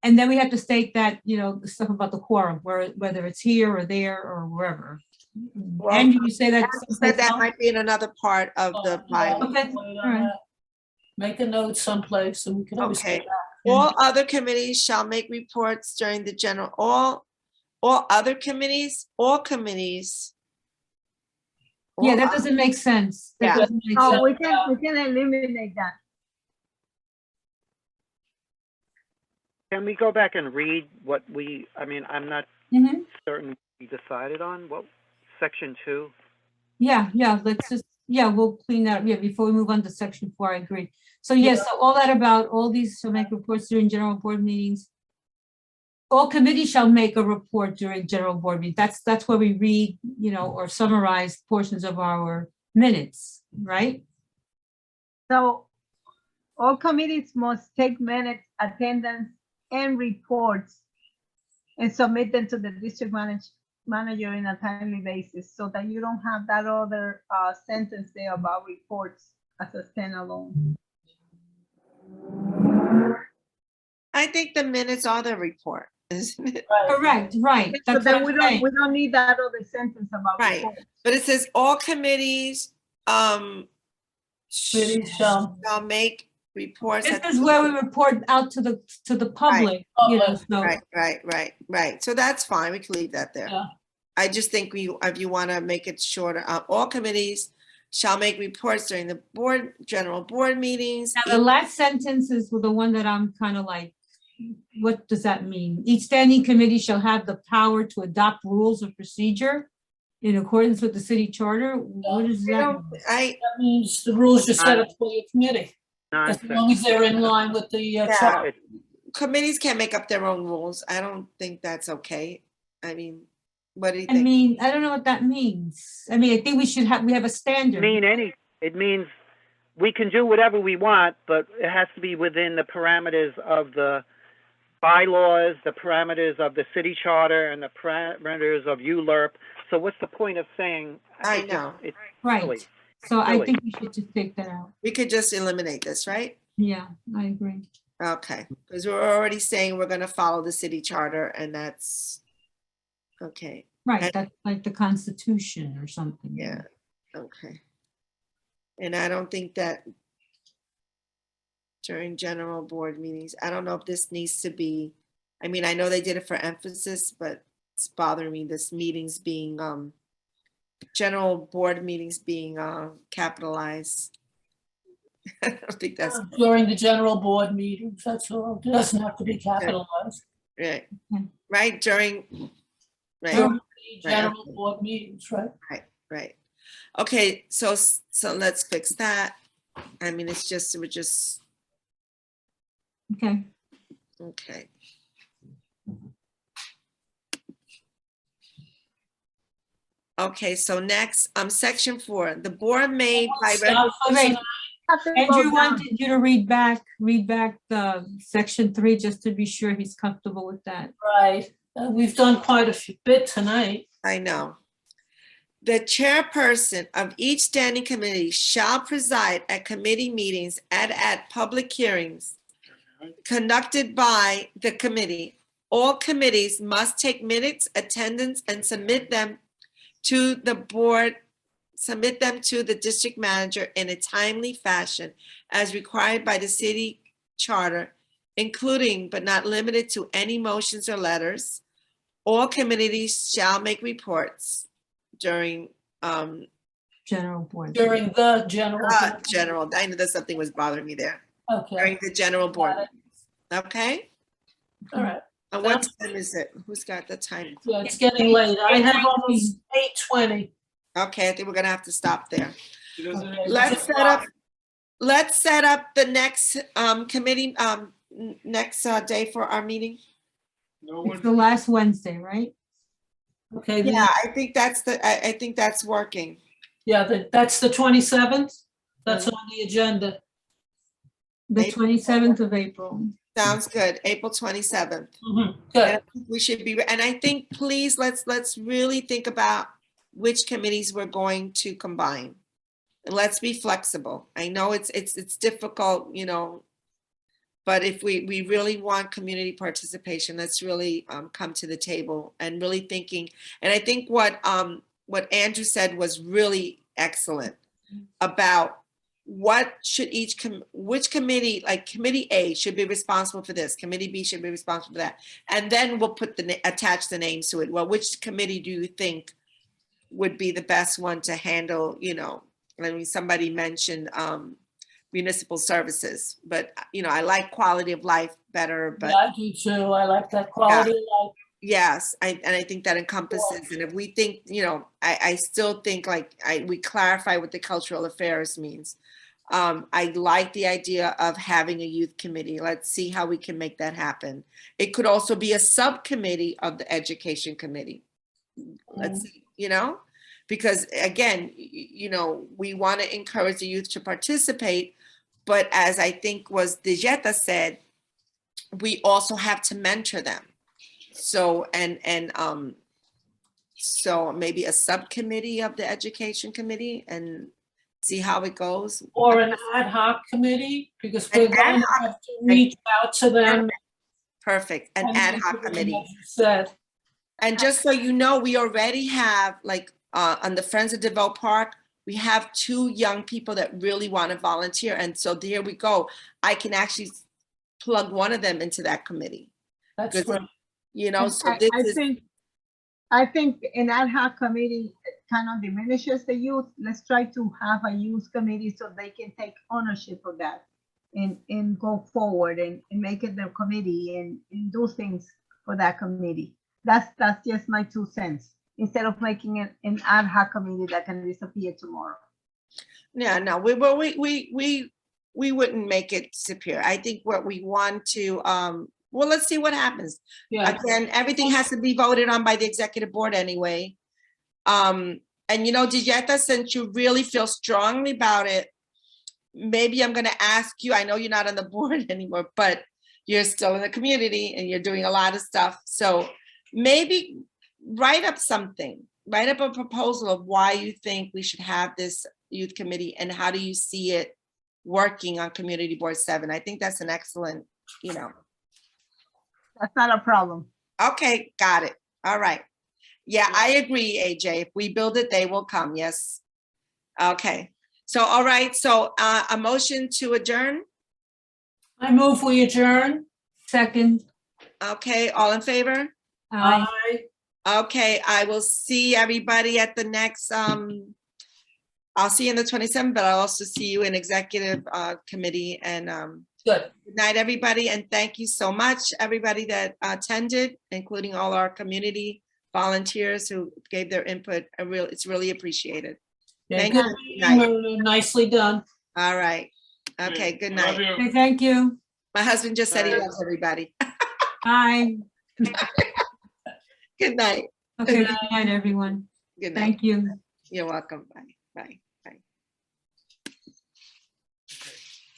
And then we have to state that, the stuff about the quorum, whether it's here or there or wherever. And you say that. Said that might be in another part of the bylaw. Okay, all right. Make a note someplace and we can always. Okay. go back. All other committees shall make reports during the general, all other committees, all committees. Yeah, all that doesn't make sense. That Yeah. doesn't make Oh, sense. we can eliminate that. Can we go back and read what I'm not Mhm. certain what we decided on, what, section 2? Yeah, let's just, we'll clean that up. Yeah, before we move on to section 4, I agree. So yes, so all that about all these shall make reports during general board meetings. All committees shall make a report during general board meetings. That's where we read, or summarize portions of our minutes, right? So all committees must take minutes, attendance, and reports and submit them to the district manager in a timely basis, so that you don't have that other sentence there about reports as a standalone. I think the minutes are the report, isn't it? Correct, right. So That's then what we I'm don't saying. need that other sentence about Right. reports. But it says all committees, Committees shall- shall make reports. This is where we report out to the public, you know, so. Right. So that's fine. We can leave that there. Yeah. I just think if you want to make it shorter, all committees shall make reports during the general board meetings. Now, the last sentence is the one that I'm kind of like, what does that mean? Each standing committee shall have the power to adopt rules of procedure in accordance with the city charter. What does that mean? I, That means the rules are set up for your committee, as Nonsense. long as they're in line with the charter. committees can't make up their own rules. I don't think that's okay. I mean, what do you I think? mean, I don't know what that means. I mean, I think we have a standard. It means we can do whatever we want, but it has to be within the parameters of the bylaws, the parameters of the city charter, and the parameters of ULURP. So what's the point of saying? I know. It's Right. silly. So I Really? think we should just take that out. We could just eliminate this, right? Yeah, I agree. Okay, because we're already saying we're gonna follow the city charter and that's, okay, Right, that's like the Constitution or something. yeah, okay. And I don't think that during general board meetings, I don't know if this needs to be, I mean, I know they did it for emphasis, but it's bothering me, this meetings being, general board meetings being capitalized. I don't think that's During the general board meetings, that's all. It doesn't have to be capitalized. right, Yeah. right, during, right, During the general board meetings, right? right. Okay, so let's fix that. I mean, it's just, we're just, Okay, okay. Okay, so next, section 4, the board may by Stop for Wait. tonight. Have to Andrew vote down. wanted you to read back the section 3, just to be sure he's comfortable with that. Right. We've done quite a bit tonight. I know. The chairperson of each standing committee shall preside at committee meetings and at public hearings conducted by the committee. All committees must take minutes, attendance, and submit them to the board, submit them to the district manager in a timely fashion as required by the city charter, including but not limited to any motions or letters. All committees shall make reports during General board. During the general. board. general, I know that something was bothering me there, Okay, during the general board, got it. okay? All right. And what time is it? Who's got the time? Yeah, it's getting late. I have almost 8:20. Okay, I think we're gonna have to stop there. Okay. Let's set up the next committee, next day for our meeting. It's the last Wednesday, right? Okay, Yeah, I think I think that's working. yeah, that's the 27th. That's on the agenda. The April. 27th of April. Sounds good, April 27th. Good. We should be, and I think, please, let's really think about which committees we're going to combine. And let's be flexible. I know it's difficult, you know, but if we really want community participation, let's really come to the table and really thinking. And I think what Andrew said was really excellent about what should which committee, like committee A should be responsible for this, committee B should be responsible for that. And then we'll put attach the names to it. Well, which committee do you think would be the best one to handle, you know, I mean, somebody mentioned municipal services, but you know, I like quality of life better, but Yeah, I do too. I like that quality of life. yes, and I think that encompasses, and if we think, you know, I still think like we clarify what the cultural affairs means. I like the idea of having a youth committee. Let's see how we can make that happen. It could also be a subcommittee of the education committee. Let's see, you know, because again, you know, we want to encourage the youth to participate, but as I think was Dijeta said, we also have to mentor them. So, so maybe a subcommittee of the education committee and see how it goes. Or an ad hoc committee, because we're going to have to reach out to them. Perfect, an and ad meet hoc with them, committee. as you said. And just so you know, we already have like on the Friends of DeVoe Park, we have 2 young people that really want to volunteer. And so there we go. I can actually plug one of them into that committee. That's Good. great. You know, so this is, I think an ad hoc committee kind of diminishes the youth. Let's try to have a youth committee so they can take ownership of that and go forward and make it their committee and do things for that committee. That's just my 2 cents. Instead of making it an ad hoc committee that can disappear tomorrow. yeah, no, we wouldn't make it disappear. I think what we want to, well, let's see what happens. Yeah, Again, everything has to be voted on by the executive board anyway. And you know, Dijeta, since you really feel strongly about it, maybe I'm gonna ask you, I know you're not on the board anymore, but you're still in the community and you're doing a lot of stuff. So maybe write up something, write up a proposal of why you think we should have this youth committee and how do you see it working on Community Board 7. I think that's an excellent, you know. That's not a problem. Okay, got it. All right. Yeah, I agree, AJ. If we build it, they will come. Yes. Okay. So, all right. So a motion to adjourn. I move we adjourn. Second. Okay, all in favor? Aye. Aye. Okay, I will see everybody at the next, I'll see you on the 27th, but I'll also see you in executive committee and Good. good night, everybody. And thank you so much, everybody that attended, including all our community volunteers who gave their input. It's really appreciated. Yeah, Thank good you. Good night. meeting, Nicely done. All right. Okay, good night. Okay, thank you. My husband just said he loves everybody. Bye. Good night. Okay, good night, everyone. Good night. Thank you. You're welcome. Bye. Bye.